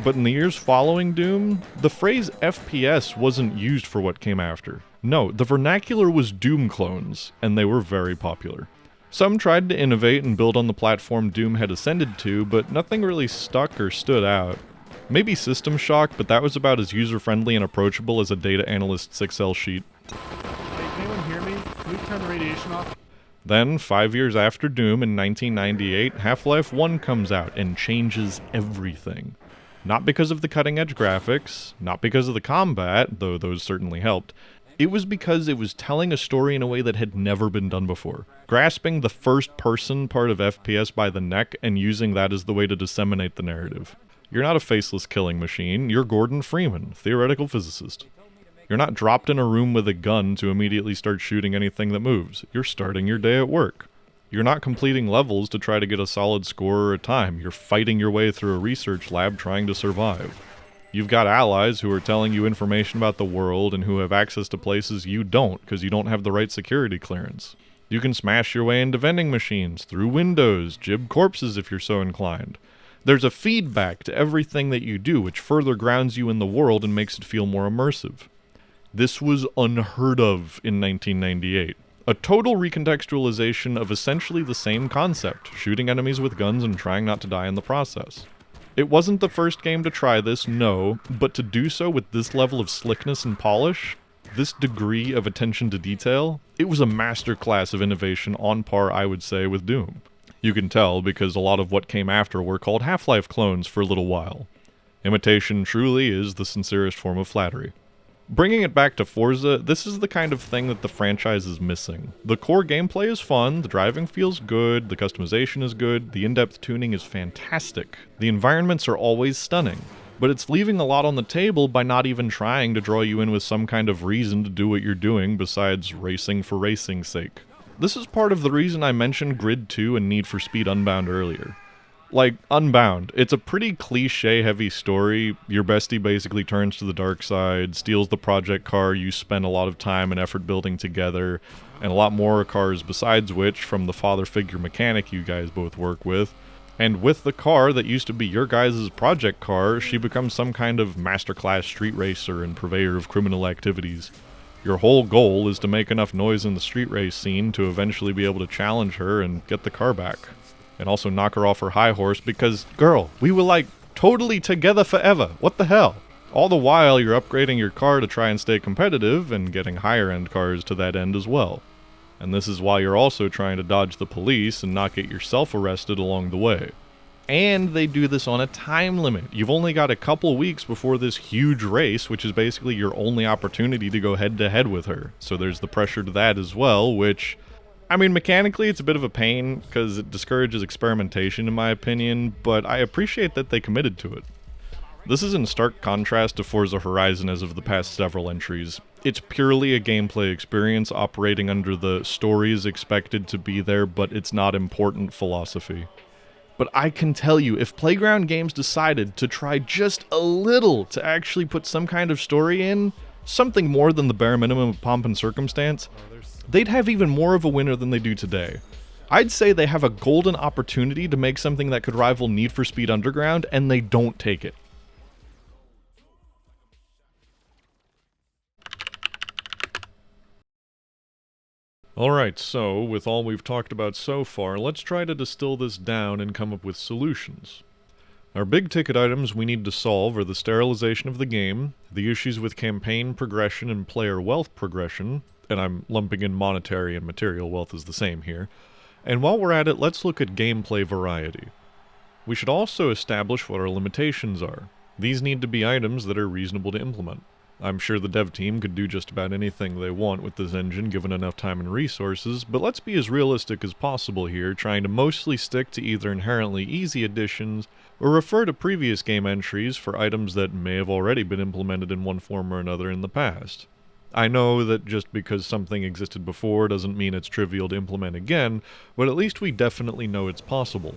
but in the years following Doom, the phrase FPS wasn't used for what came after. No, the vernacular was Doom clones, and they were very popular. Some tried to innovate and build on the platform Doom had ascended to, but nothing really stuck or stood out. Maybe System Shock, but that was about as user-friendly and approachable as a data analyst's Excel sheet. Hey, can anyone hear me? Can we turn the radiation off? Then, 5 years after Doom in 1998, Half-Life 1 comes out and changes everything. Not because of the cutting-edge graphics, not because of the combat, though those certainly helped. It was because it was telling a story in a way that had never been done before. Grasping the first-person part of FPS by the neck and using that as the way to disseminate the narrative. You're not a faceless killing machine, you're Gordon Freeman, theoretical physicist. You're not dropped in a room with a gun to immediately start shooting anything that moves. You're starting your day at work. You're not completing levels to try to get a solid score or a time. You're fighting your way through a research lab trying to survive. You've got allies who are telling you information about the world and who have access to places you don't because you don't have the right security clearance. You can smash your way into vending machines, through windows, jib corpses if you're so inclined. There's a feedback to everything that you do which further grounds you in the world and makes it feel more immersive. This was unheard of in 1998. A total recontextualization of essentially the same concept, shooting enemies with guns and trying not to die in the process. It wasn't the first game to try this, no, but to do so with this level of slickness and polish, this degree of attention to detail, it was a masterclass of innovation on par, I would say, with Doom. You can tell because a lot of what came after were called Half-Life clones for a little while. Imitation truly is the sincerest form of flattery. Bringing it back to Forza, this is the kind of thing that the franchise is missing. The core gameplay is fun, the driving feels good, the customization is good, the in-depth tuning is fantastic. The environments are always stunning. But it's leaving a lot on the table by not even trying to draw you in with some kind of reason to do what you're doing besides racing for racing's sake. This is part of the reason I mentioned Grid 2 and Need for Speed Unbound earlier. Like, Unbound. It's a pretty cliche-heavy story. Your bestie basically turns to the dark side, steals the project car you spent a lot of time and effort building together, and a lot more cars besides which, from the father figure mechanic you guys both work with. And with the car that used to be your guys' project car, she becomes some kind of masterclass street racer and purveyor of criminal activities. Your whole goal is to make enough noise in the street race scene to eventually be able to challenge her and get the car back. And also knock her off her high horse because, girl, we were like totally together forever. What the hell? All the while, you're upgrading your car to try and stay competitive and getting higher end cars to that end as well. And this is why you're also trying to dodge the police and not get yourself arrested along the way. And they do this on a time limit. You've only got a couple weeks before this huge race, which is basically your only opportunity to go head to head with her. So there's the pressure to that as well, which, I mean, mechanically it's a bit of a pain because it discourages experimentation in my opinion, but I appreciate that they committed to it. This is in stark contrast to Forza Horizon as of the past several entries. It's purely a gameplay experience operating under the story is expected to be there, but it's not important philosophy. But I can tell you, if Playground Games decided to try just a little to actually put some kind of story in, something more than the bare minimum of pomp and circumstance, they'd have even more of a winner than they do today. I'd say they have a golden opportunity to make something that could rival Need for Speed Underground, and they don't take it. Alright, so, with all we've talked about so far, let's try to distill this down and come up with solutions. Our big ticket items we need to solve are the sterilization of the game, the issues with campaign progression and player wealth progression, and I'm lumping in monetary and material wealth as the same here, and while we're at it, let's look at gameplay variety. We should also establish what our limitations are. These need to be items that are reasonable to implement. I'm sure the dev team could do just about anything they want with this engine given enough time and resources, but let's be as realistic as possible here, trying to mostly stick to either inherently easy additions or refer to previous game entries for items that may have already been implemented in one form or another in the past. I know that just because something existed before doesn't mean it's trivial to implement again, but at least we definitely know it's possible.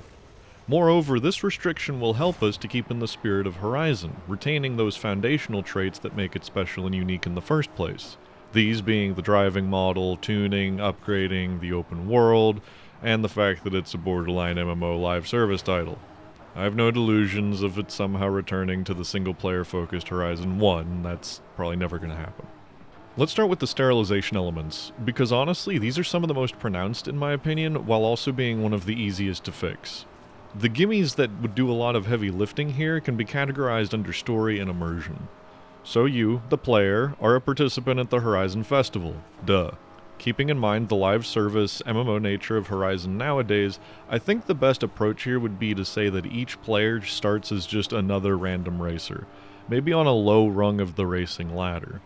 Moreover, this restriction will help us to keep in the spirit of Horizon, retaining those foundational traits that make it special and unique in the first place. These being the driving model, tuning, upgrading, the open world, and the fact that it's a borderline MMO live service title. I have no delusions of it somehow returning to the single-player focused Horizon 1, that's probably never going to happen. Let's start with the sterilization elements, because honestly these are some of the most pronounced in my opinion, while also being one of the easiest to fix. The gimmies that would do a lot of heavy lifting here can be categorized under story and immersion. So you, the player, are a participant at the Horizon Festival. Duh. Keeping in mind the live service MMO nature of Horizon nowadays, I think the best approach here would be to say that each player starts as just another random racer, maybe on a low rung of the racing ladder.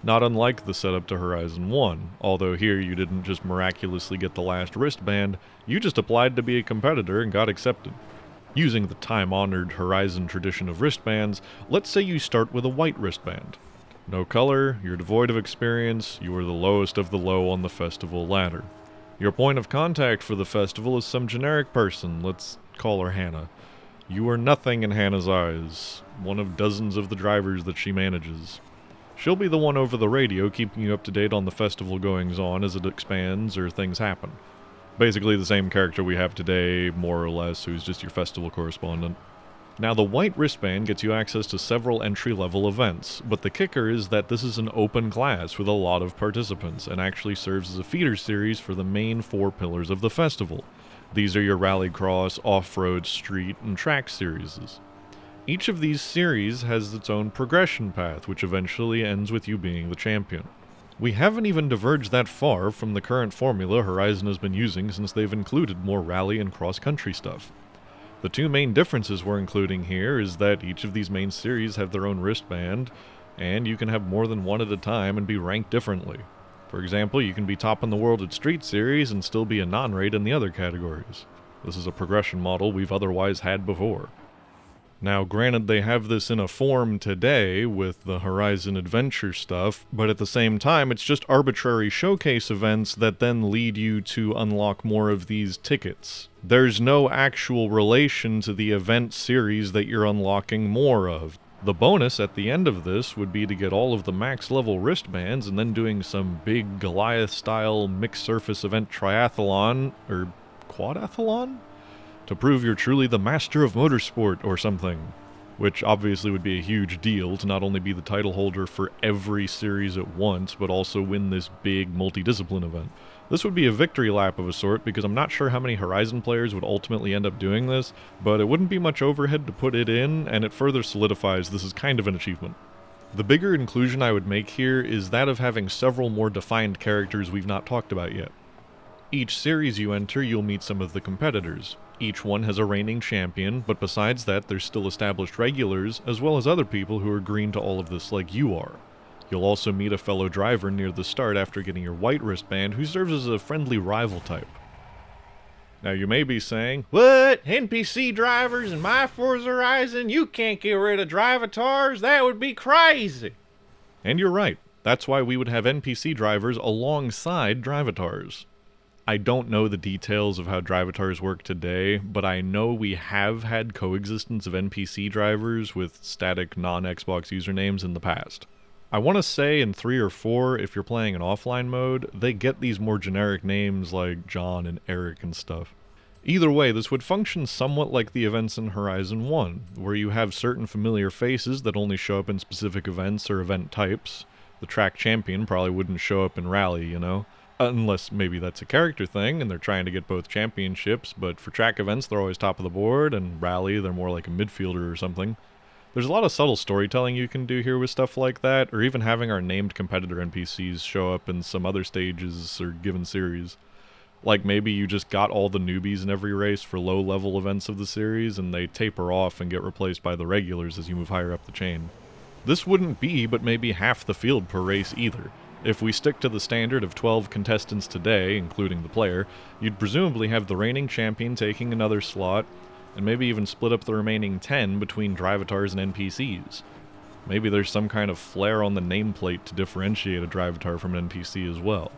Not unlike the setup to Horizon 1, although here you didn't just miraculously get the last wristband, you just applied to be a competitor and got accepted. Using the time-honored Horizon tradition of wristbands, let's say you start with a white wristband. No color, you're devoid of experience, you are the lowest of the low on the festival ladder. Your point of contact for the festival is some generic person, let's call her Hannah. You are nothing in Hannah's eyes, one of dozens of the drivers that she manages. She'll be the one over the radio keeping you up to date on the festival goings-on as it expands or things happen. Basically the same character we have today, more or less, who's just your festival correspondent. Now the white wristband gets you access to several entry-level events, but the kicker is that this is an open class with a lot of participants, and actually serves as a feeder series for the main 4 pillars of the festival. These are your rallycross, off-road, street, and track series. Each of these series has its own progression path, which eventually ends with you being the champion. We haven't even diverged that far from the current formula Horizon has been using since they've included more rally and cross-country stuff. The 2 main differences we're including here is that each of these main series have their own wristband, and you can have more than one at a time and be ranked differently. For example, you can be top in the world at Street Series and still be a non-rate in the other categories. This is a progression model we've otherwise had before. Now, granted, they have this in a form today with the Horizon Adventure stuff, but at the same time, it's just arbitrary showcase events that then lead you to unlock more of these tickets. There's no actual relation to the event series that you're unlocking more of. The bonus at the end of this would be to get all of the max level wristbands and then doing some big Goliath-style mixed surface event triathlon, or quadathlon? To prove you're truly the master of motorsport or something, which obviously would be a huge deal to not only be the title holder for every series at once, but also win this big multi-discipline event. This would be a victory lap of a sort, because I'm not sure how many Horizon players would ultimately end up doing this, but it wouldn't be much overhead to put it in, and it further solidifies this is kind of an achievement. The bigger inclusion I would make here is that of having several more defined characters we've not talked about yet. Each series you enter, you'll meet some of the competitors. Each one has a reigning champion, but besides that, there's still established regulars, as well as other people who are green to all of this like you are. You'll also meet a fellow driver near the start after getting your white wristband, who serves as a friendly rival type. Now you may be saying, "What? NPC drivers in my Forza Horizon? You can't get rid of drivatars? That would be crazy!" And you're right. That's why we would have NPC drivers alongside drivatars. I don't know the details of how drivatars work today, but I know we have had coexistence of NPC drivers with static non-Xbox usernames in the past. I want to say in 3 or 4, if you're playing in offline mode, they get these more generic names like John and Eric and stuff. Either way, this would function somewhat like the events in Horizon 1, where you have certain familiar faces that only show up in specific events or event types. The track champion probably wouldn't show up in Rally, you know? Unless maybe that's a character thing and they're trying to get both championships, but for track events they're always top of the board, and Rally they're more like a midfielder or something. There's a lot of subtle storytelling you can do here with stuff like that, or even having our named competitor NPCs show up in some other stages or given series. Like maybe you just got all the newbies in every race for low-level events of the series, and they taper off and get replaced by the regulars as you move higher up the chain. This wouldn't be but maybe half the field per race either. If we stick to the standard of 12 contestants today, including the player, you'd presumably have the reigning champion taking another slot, and maybe even split up the remaining 10 between drivatars and NPCs. Maybe there's some kind of flair on the nameplate to differentiate a drivatar from an NPC as well.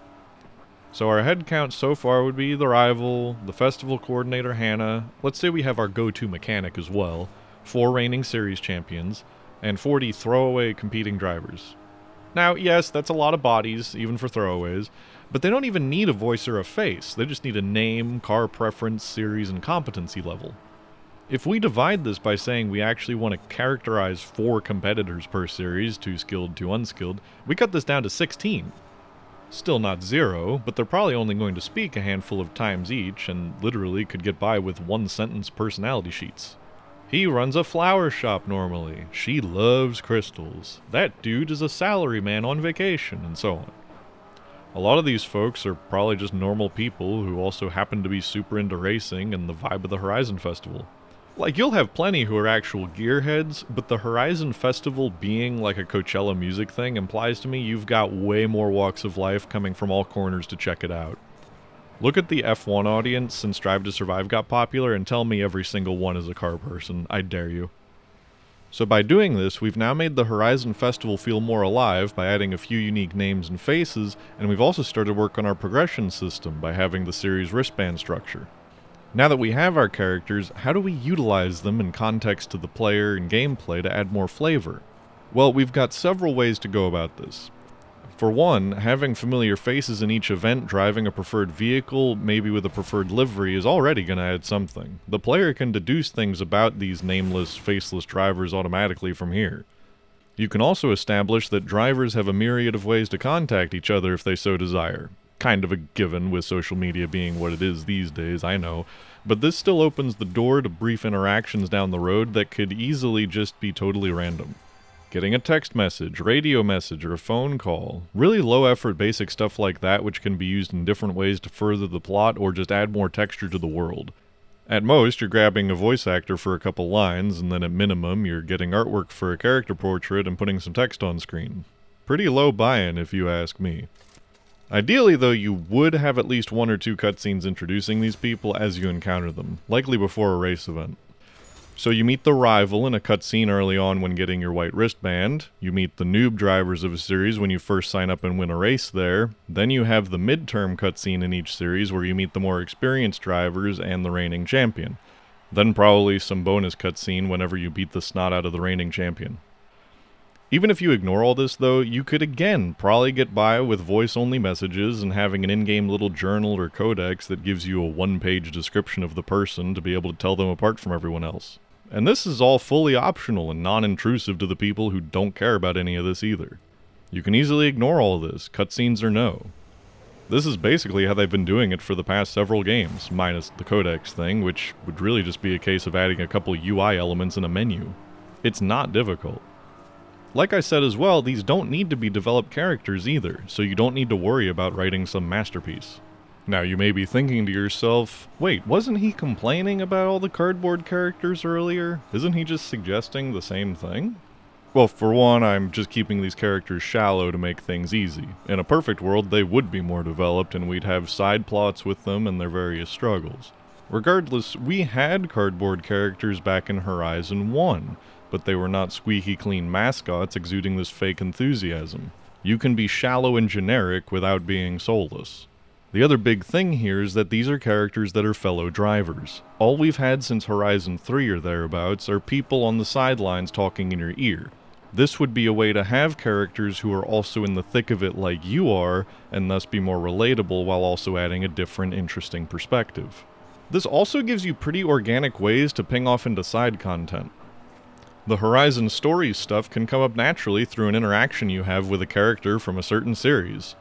So our head count so far would be the rival, the festival coordinator Hannah, let's say we have our go-to mechanic as well, 4 reigning series champions, and 40 throwaway competing drivers. Now, yes, that's a lot of bodies, even for throwaways, but they don't even need a voice or a face. They just need a name, car preference, series, and competency level. If we divide this by saying we actually want to characterize 4 competitors per series, 2 skilled, 2 unskilled, we cut this down to 16. Still not 0, but they're probably only going to speak a handful of times each, and literally could get by with 1-sentence personality sheets. He runs a flower shop normally. She loves crystals. That dude is a salaryman on vacation, and so on. A lot of these folks are probably just normal people who also happen to be super into racing and the vibe of the Horizon Festival. Like, you'll have plenty who are actual gearheads, but the Horizon Festival being like a Coachella music thing implies to me you've got way more walks of life coming from all corners to check it out. Look at the F1 audience since Drive to Survive got popular and tell me every single one is a car person. I dare you. So by doing this, we've now made the Horizon Festival feel more alive by adding a few unique names and faces, and we've also started work on our progression system by having the series wristband structure. Now that we have our characters, how do we utilize them in context to the player and gameplay to add more flavor? Well, we've got several ways to go about this. For one, having familiar faces in each event driving a preferred vehicle, maybe with a preferred livery, is already going to add something. The player can deduce things about these nameless, faceless drivers automatically from here. You can also establish that drivers have a myriad of ways to contact each other if they so desire. Kind of a given with social media being what it is these days, I know, but this still opens the door to brief interactions down the road that could easily just be totally random. Getting a text message, radio message, or a phone call. Really low-effort basic stuff like that which can be used in different ways to further the plot or just add more texture to the world. At most, you're grabbing a voice actor for a couple lines, and then at minimum, you're getting artwork for a character portrait and putting some text on screen. Pretty low buy-in, if you ask me. Ideally, though, you would have at least 1 or 2 cutscenes introducing these people as you encounter them, likely before a race event. So you meet the rival in a cutscene early on when getting your white wristband, you meet the noob drivers of a series when you first sign up and win a race there, then you have the midterm cutscene in each series where you meet the more experienced drivers and the reigning champion. Then probably some bonus cutscene whenever you beat the snot out of the reigning champion. Even if you ignore all this though, you could again probably get by with voice-only messages and having an in-game little journal or codex that gives you a one-page description of the person to be able to tell them apart from everyone else. And this is all fully optional and non-intrusive to the people who don't care about any of this either. You can easily ignore all of this, cutscenes or no. This is basically how they've been doing it for the past several games, minus the codex thing, which would really just be a case of adding a couple UI elements in a menu. It's not difficult. Like I said as well, these don't need to be developed characters either, so you don't need to worry about writing some masterpiece. Now you may be thinking to yourself, wait, wasn't he complaining about all the cardboard characters earlier? Isn't he just suggesting the same thing? Well, for one, I'm just keeping these characters shallow to make things easy. In a perfect world, they would be more developed and we'd have side plots with them and their various struggles. Regardless, we had cardboard characters back in Horizon 1, but they were not squeaky clean mascots exuding this fake enthusiasm. You can be shallow and generic without being soulless. The other big thing here is that these are characters that are fellow drivers. All we've had since Horizon 3 or thereabouts are people on the sidelines talking in your ear. This would be a way to have characters who are also in the thick of it like you are, and thus be more relatable while also adding a different, interesting perspective. This also gives you pretty organic ways to ping off into side content. The Horizon Stories stuff can come up naturally through an interaction you have with a character from a certain series.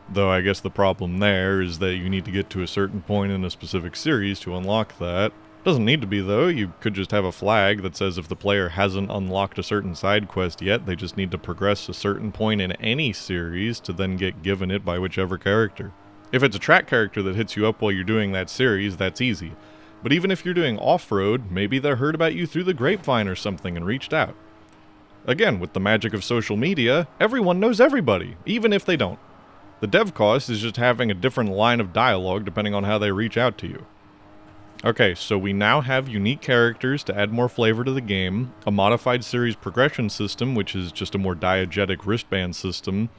Though I guess the problem there is that you need to get to a certain point in a specific series to unlock that. Doesn't need to be though, you could just have a flag that says if the player hasn't unlocked a certain side quest yet, they just need to progress a certain point in any series to then get given it by whichever character. If it's a track character that hits you up while you're doing that series, that's easy. But even if you're doing off-road, maybe they heard about you through the grapevine or something and reached out. Again, with the magic of social media, everyone knows everybody, even if they don't. The dev cost is just having a different line of dialogue depending on how they reach out to you. Okay, so we now have unique characters to add more flavor to the game, a modified series progression system, which is just a more diegetic wristband system,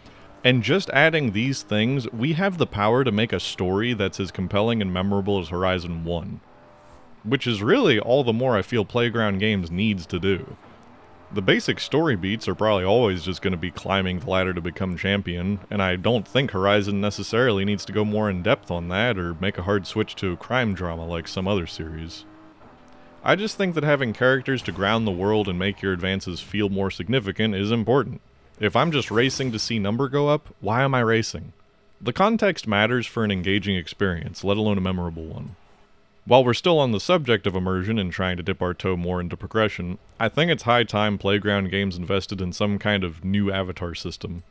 and just adding these things, we have the power to make a story that's as compelling and memorable as Horizon 1. Which is really all the more I feel Playground Games needs to do. The basic story beats are probably always just going to be climbing the ladder to become champion, and I don't think Horizon necessarily needs to go more in depth on that or make a hard switch to a crime drama like some other series. I just think that having characters to ground the world and make your advances feel more significant is important. If I'm just racing to see number go up, why am I racing? The context matters for an engaging experience, let alone a memorable one. While we're still on the subject of immersion and trying to dip our toe more into progression, I think it's high time Playground Games invested in some kind of new avatar system.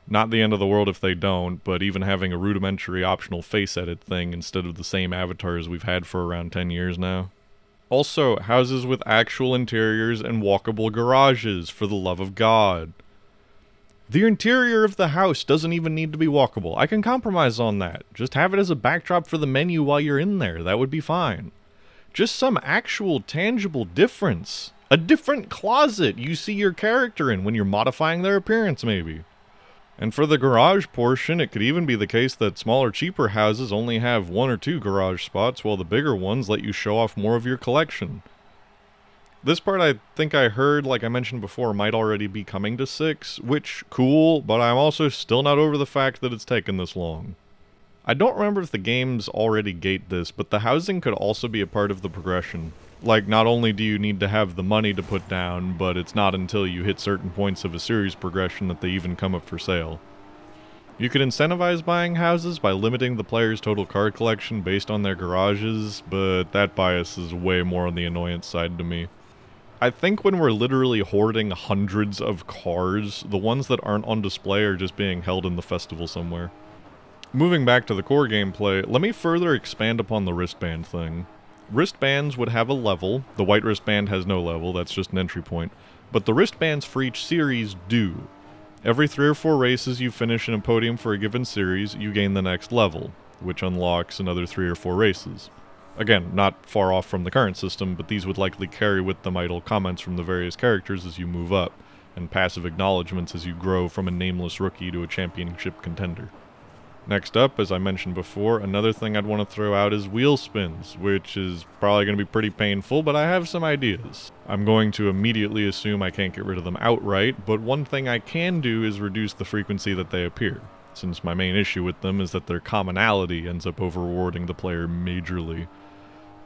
Not the end of the world if they don't, but even having a rudimentary optional face edit thing instead of the same avatars we've had for around 10 years now. Also, houses with actual interiors and walkable garages, for the love of God. The interior of the house doesn't even need to be walkable. I can compromise on that. Just have it as a backdrop for the menu while you're in there. That would be fine. Just some actual tangible difference. A different closet you see your character in when you're modifying their appearance, maybe. And for the garage portion, it could even be the case that smaller, cheaper houses only have 1 or 2 garage spots, while the bigger ones let you show off more of your collection. This part I think I heard, like I mentioned before, might already be coming to 6, which, cool, but I'm also still not over the fact that it's taken this long. I don't remember if the games already gate this, but the housing could also be a part of the progression. Like, not only do you need to have the money to put down, but it's not until you hit certain points of a series progression that they even come up for sale. You could incentivize buying houses by limiting the player's total card collection based on their garages, but that bias is way more on the annoyance side to me. I think when we're literally hoarding hundreds of cars, the ones that aren't on display are just being held in the festival somewhere. Moving back to the core gameplay, let me further expand upon the wristband thing. Wristbands would have a level. The white wristband has no level, that's just an entry point. But the wristbands for each series do. Every 3 or 4 races you finish in a podium for a given series, you gain the next level, which unlocks another 3 or 4 races. Again, not far off from the current system, but these would likely carry with them idle comments from the various characters as you move up, and passive acknowledgements as you grow from a nameless rookie to a championship contender. Next up, as I mentioned before, another thing I'd want to throw out is wheel spins, which is probably going to be pretty painful, but I have some ideas. I'm going to immediately assume I can't get rid of them outright, but one thing I can do is reduce the frequency that they appear, since my main issue with them is that their commonality ends up over-rewarding the player majorly.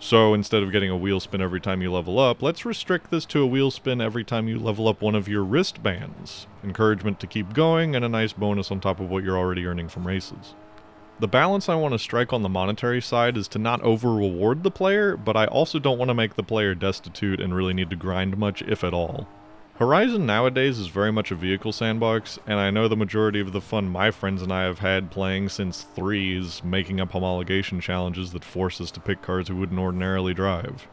So instead of getting a wheel spin every time you level up, let's restrict this to a wheel spin every time you level up one of your wristbands. Encouragement to keep going, and a nice bonus on top of what you're already earning from races. The balance I want to strike on the monetary side is to not over-reward the player, but I also don't want to make the player destitute and really need to grind much, if at all. Horizon nowadays is very much a vehicle sandbox, and I know the majority of the fun my friends and I have had playing since 3 is making up homologation challenges that force us to pick cars we wouldn't ordinarily drive.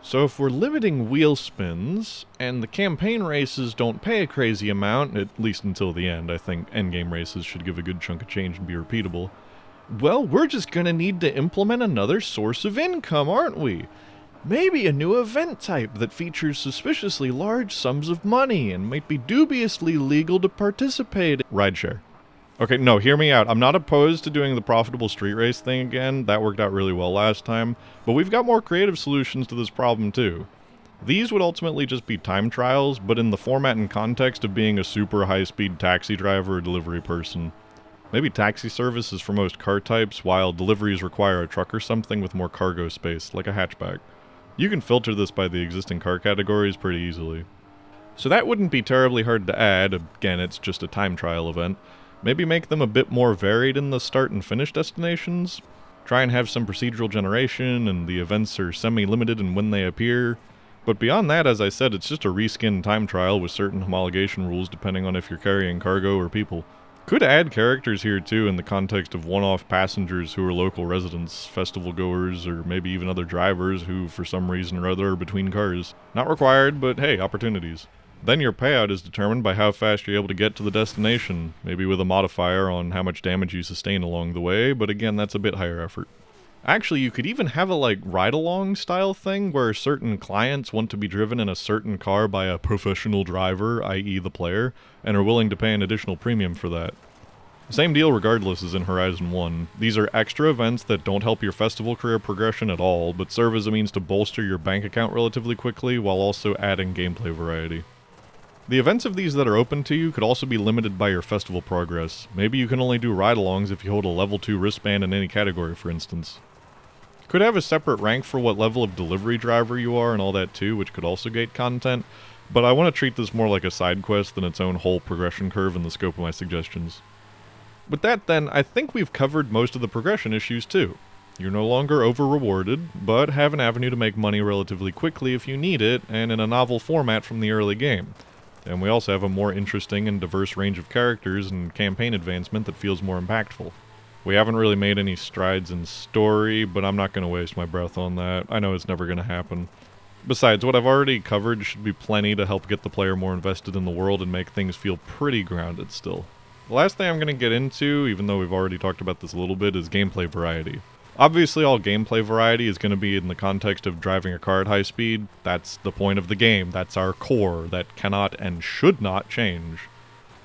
So if we're limiting wheel spins, and the campaign races don't pay a crazy amount, at least until the end, I think endgame races should give a good chunk of change and be repeatable, well, we're just gonna need to implement another source of income, aren't we? Maybe a new event type that features suspiciously large sums of money and might be dubiously legal to participate in. Rideshare. Okay, no, hear me out. I'm not opposed to doing the profitable street race thing again. That worked out really well last time. But we've got more creative solutions to this problem too. These would ultimately just be time trials, but in the format and context of being a super high-speed taxi driver or delivery person. Maybe taxi service is for most car types, while deliveries require a truck or something with more cargo space, like a hatchback. You can filter this by the existing car categories pretty easily. So that wouldn't be terribly hard to add, again it's just a time trial event. Maybe make them a bit more varied in the start and finish destinations. Try and have some procedural generation, and the events are semi-limited in when they appear. But beyond that, as I said, it's just a reskin time trial with certain homologation rules depending on if you're carrying cargo or people. Could add characters here too in the context of one-off passengers who are local residents, festival goers, or maybe even other drivers who for some reason or other are between cars. Not required, but hey, opportunities. Then your payout is determined by how fast you're able to get to the destination, maybe with a modifier on how much damage you sustain along the way, but again that's a bit higher effort. Actually, you could even have a ride-along style thing where certain clients want to be driven in a certain car by a professional driver, i.e. the player, and are willing to pay an additional premium for that. Same deal regardless as in Horizon 1. These are extra events that don't help your festival career progression at all, but serve as a means to bolster your bank account relatively quickly while also adding gameplay variety. The events of these that are open to you could also be limited by your festival progress. Maybe you can only do ride-alongs if you hold a level 2 wristband in any category, for instance. Could have a separate rank for what level of delivery driver you are and all that too, which could also gate content, but I want to treat this more like a side quest than its own whole progression curve in the scope of my suggestions. With that then, I think we've covered most of the progression issues too. You're no longer over-rewarded, but have an avenue to make money relatively quickly if you need it, and in a novel format from the early game. And we also have a more interesting and diverse range of characters and campaign advancement that feels more impactful. We haven't really made any strides in story, but I'm not going to waste my breath on that. I know it's never going to happen. Besides, what I've already covered should be plenty to help get the player more invested in the world and make things feel pretty grounded still. The last thing I'm going to get into, even though we've already talked about this a little bit, is gameplay variety. Obviously, all gameplay variety is going to be in the context of driving a car at high speed. That's the point of the game. That's our core. That cannot and should not change.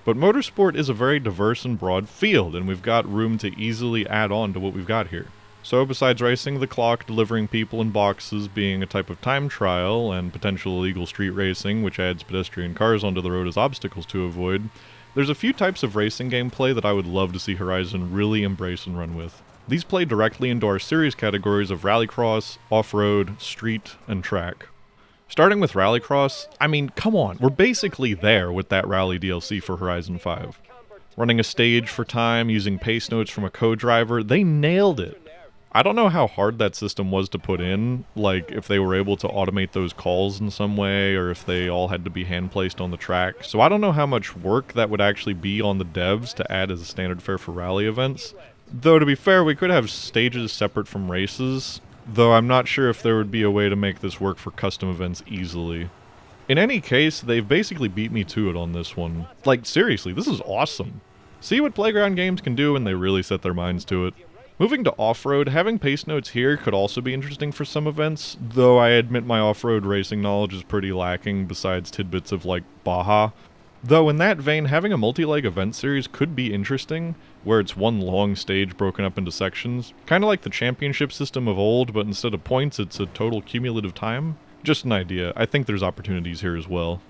But motorsport is a very diverse and broad field, and we've got room to easily add on to what we've got here. So besides racing the clock, delivering people in boxes being a type of time trial, and potential illegal street racing, which adds pedestrian cars onto the road as obstacles to avoid, there's a few types of racing gameplay that I would love to see Horizon really embrace and run with. These play directly into our series categories of rallycross, off-road, street, and track. Starting with Rallycross, I mean, come on, we're basically there with that Rally DLC for Horizon 5. Running a stage for time, using pace notes from a co-driver, they nailed it. I don't know how hard that system was to put in, like if they were able to automate those calls in some way, or if they all had to be hand-placed on the track, so I don't know how much work that would actually be on the devs to add as a standard fare for rally events. Though to be fair, we could have stages separate from races, though I'm not sure if there would be a way to make this work for custom events easily. In any case, they've basically beat me to it on this one. Like, seriously, this is awesome. See what Playground Games can do when they really set their minds to it. Moving to off-road, having pace notes here could also be interesting for some events, though I admit my off-road racing knowledge is pretty lacking besides tidbits of like Baja. Though in that vein, having a multi-leg event series could be interesting, where it's one long stage broken up into sections, kinda like the championship system of old, but instead of points it's a total cumulative time. Just an idea, I think there's opportunities here as well.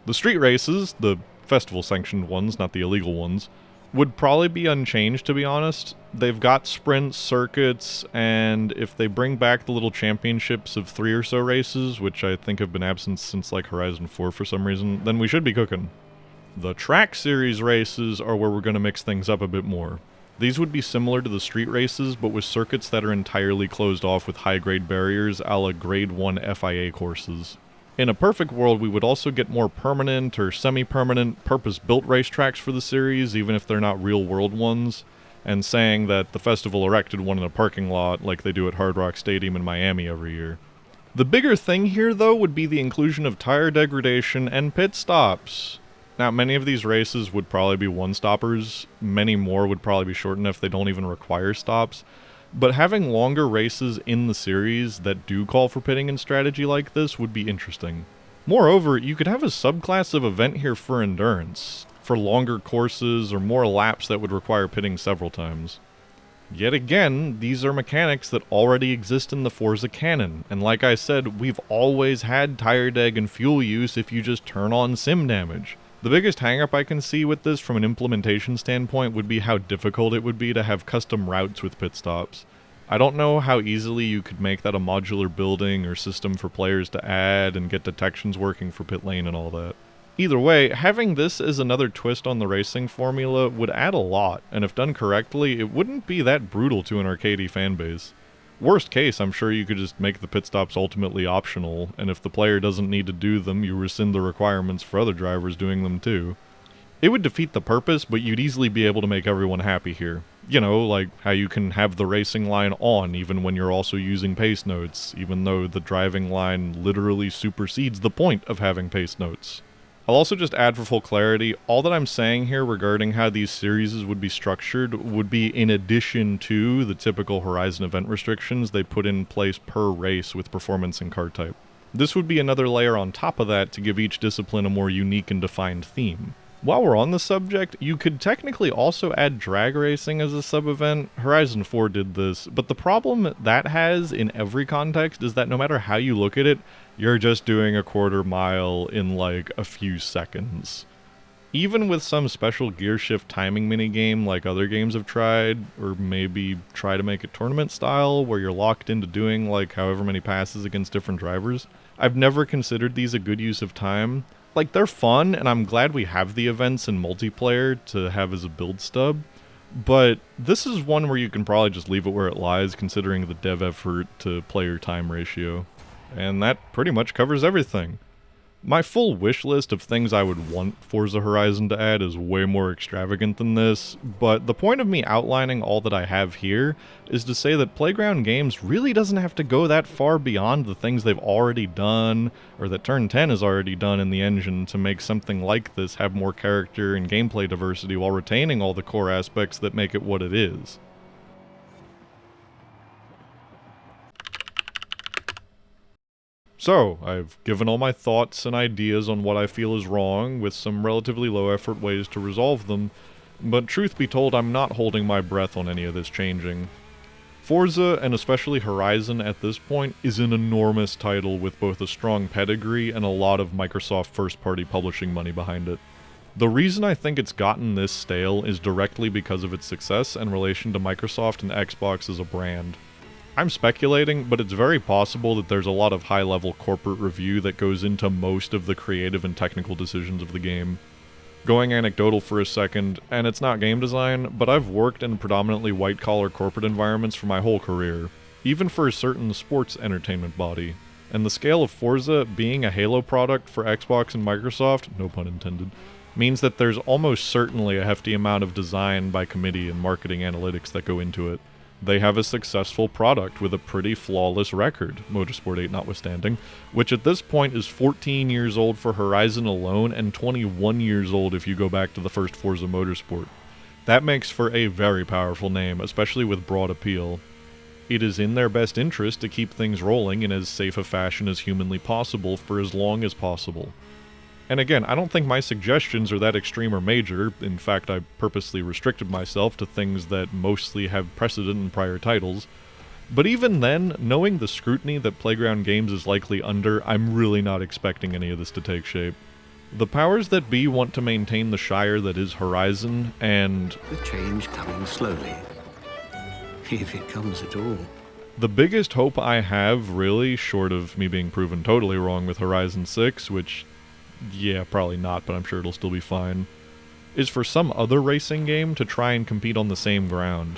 The street races, the festival-sanctioned ones, not the illegal ones, would probably be unchanged, to be honest. They've got sprints, circuits, and if they bring back the little championships of 3 or so races, which I think have been absent since like Horizon 4 for some reason, then we should be cooking. The track series races are where we're going to mix things up a bit more. These would be similar to the street races, but with circuits that are entirely closed off with high-grade barriers a la Grade 1 FIA courses. In a perfect world, we would also get more permanent or semi-permanent, purpose-built racetracks for the series, even if they're not real-world ones, and saying that the festival erected one in a parking lot like they do at Hard Rock Stadium in Miami every year. The bigger thing here, though, would be the inclusion of tire degradation and pit stops. Now, many of these races would probably be one-stoppers, many more would probably be short enough they don't even require stops, but having longer races in the series that do call for pitting and strategy like this would be interesting. Moreover, you could have a subclass of event here for endurance, for longer courses or more laps that would require pitting several times. Yet again, these are mechanics that already exist in the Forza canon, and like I said, we've always had tire deg and fuel use if you just turn on sim damage. The biggest hangup I can see with this from an implementation standpoint would be how difficult it would be to have custom routes with pit stops. I don't know how easily you could make that a modular building or system for players to add and get detections working for pit lane and all that. Either way, having this as another twist on the racing formula would add a lot, and if done correctly, it wouldn't be that brutal to an arcadey fanbase. Worst case, I'm sure you could just make the pit stops ultimately optional, and if the player doesn't need to do them, you rescind the requirements for other drivers doing them too. It would defeat the purpose, but you'd easily be able to make everyone happy here. You know, like how you can have the racing line on even when you're also using pace notes, even though the driving line literally supersedes the point of having pace notes. I'll also just add for full clarity, all that I'm saying here regarding how these series would be structured would be in addition to the typical Horizon event restrictions they put in place per race with performance and car type. This would be another layer on top of that to give each discipline a more unique and defined theme. While we're on the subject, you could technically also add drag racing as a sub-event. Horizon 4 did this, but the problem that has in every context is that no matter how you look at it, you're just doing a quarter mile in like a few seconds. Even with some special gear shift timing minigame like other games have tried, or maybe try to make it tournament style where you're locked into doing like however many passes against different drivers, I've never considered these a good use of time. Like, they're fun, and I'm glad we have the events in multiplayer to have as a build stub, but this is one where you can probably just leave it where it lies considering the dev effort to player time ratio. And that pretty much covers everything. My full wish list of things I would want Forza Horizon to add is way more extravagant than this, but the point of me outlining all that I have here is to say that Playground Games really doesn't have to go that far beyond the things they've already done, or that Turn 10 has already done in the engine to make something like this have more character and gameplay diversity while retaining all the core aspects that make it what it is. So, I've given all my thoughts and ideas on what I feel is wrong, with some relatively low-effort ways to resolve them, but truth be told, I'm not holding my breath on any of this changing. Forza, and especially Horizon at this point, is an enormous title with both a strong pedigree and a lot of Microsoft first-party publishing money behind it. The reason I think it's gotten this stale is directly because of its success and relation to Microsoft and Xbox as a brand. I'm speculating, but it's very possible that there's a lot of high-level corporate review that goes into most of the creative and technical decisions of the game. Going anecdotal for a second, and it's not game design, but I've worked in predominantly white-collar corporate environments for my whole career, even for a certain sports entertainment body. And the scale of Forza being a Halo product for Xbox and Microsoft, no pun intended, means that there's almost certainly a hefty amount of design by committee and marketing analytics that go into it. They have a successful product with a pretty flawless record, Motorsport 8 notwithstanding, which at this point is 14 years old for Horizon alone and 21 years old if you go back to the first Forza Motorsport. That makes for a very powerful name, especially with broad appeal. It is in their best interest to keep things rolling in as safe a fashion as humanly possible for as long as possible. And again, I don't think my suggestions are that extreme or major. In fact, I purposely restricted myself to things that mostly have precedent in prior titles. But even then, knowing the scrutiny that Playground Games is likely under, I'm really not expecting any of this to take shape. The powers that be want to maintain the Shire that is Horizon, and the change coming slowly, if it comes at all. The biggest hope I have, really, short of me being proven totally wrong with Horizon 6, which, yeah, probably not, but I'm sure it'll still be fine, is for some other racing game to try and compete on the same ground.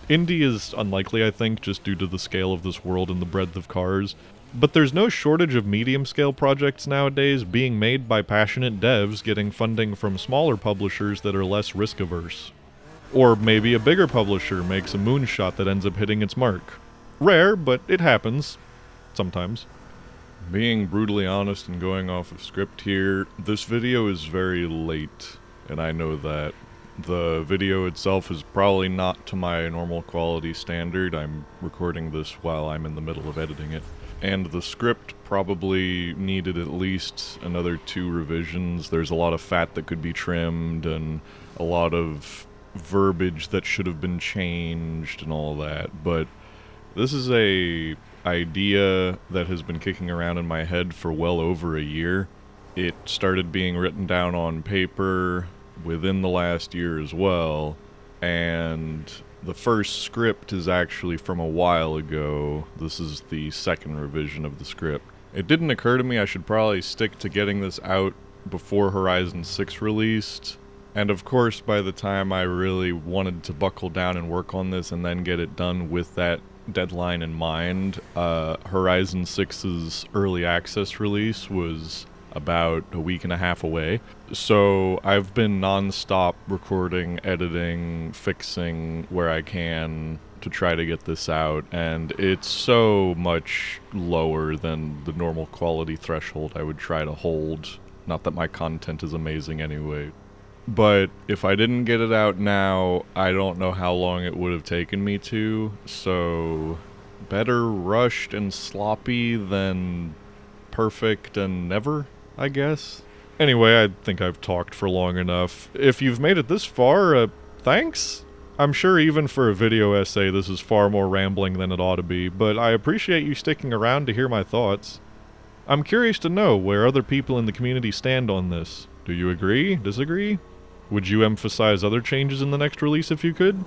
Indie is unlikely, I think, just due to the scale of this world and the breadth of cars, but there's no shortage of medium-scale projects nowadays being made by passionate devs getting funding from smaller publishers that are less risk-averse. Or maybe a bigger publisher makes a moonshot that ends up hitting its mark. Rare, but it happens. Sometimes. Being brutally honest and going off of script here, this video is very late, and I know that. The video itself is probably not to my normal quality standard. I'm recording this while I'm in the middle of editing it. And the script probably needed at least another 2 revisions. There's a lot of fat that could be trimmed, and a lot of verbiage that should have been changed and all that. But this is a idea that has been kicking around in my head for well over a year. It started being written down on paper within the last year as well, and the first script is actually from a while ago. This is the second revision of the script. It didn't occur to me I should probably stick to getting this out before Horizon 6 released, and of course by the time I really wanted to buckle down and work on this and then get it done with that deadline in mind, Horizon 6's early access release was about a week and a half away. So I've been non-stop recording, editing, fixing where I can to try to get this out, and it's so much lower than the normal quality threshold I would try to hold. Not that my content is amazing anyway. But if I didn't get it out now, I don't know how long it would have taken me to, so better rushed and sloppy than perfect and never, I guess. Anyway, I think I've talked for long enough. If you've made it this far, thanks? I'm sure even for a video essay this is far more rambling than it ought to be, but I appreciate you sticking around to hear my thoughts. I'm curious to know where other people in the community stand on this. Do you agree? Disagree? Would you emphasize other changes in the next release if you could?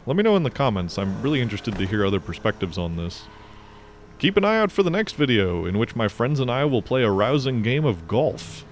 Let me know in the comments. I'm really interested to hear other perspectives on this. Keep an eye out for the next video, in which my friends and I will play a rousing game of golf.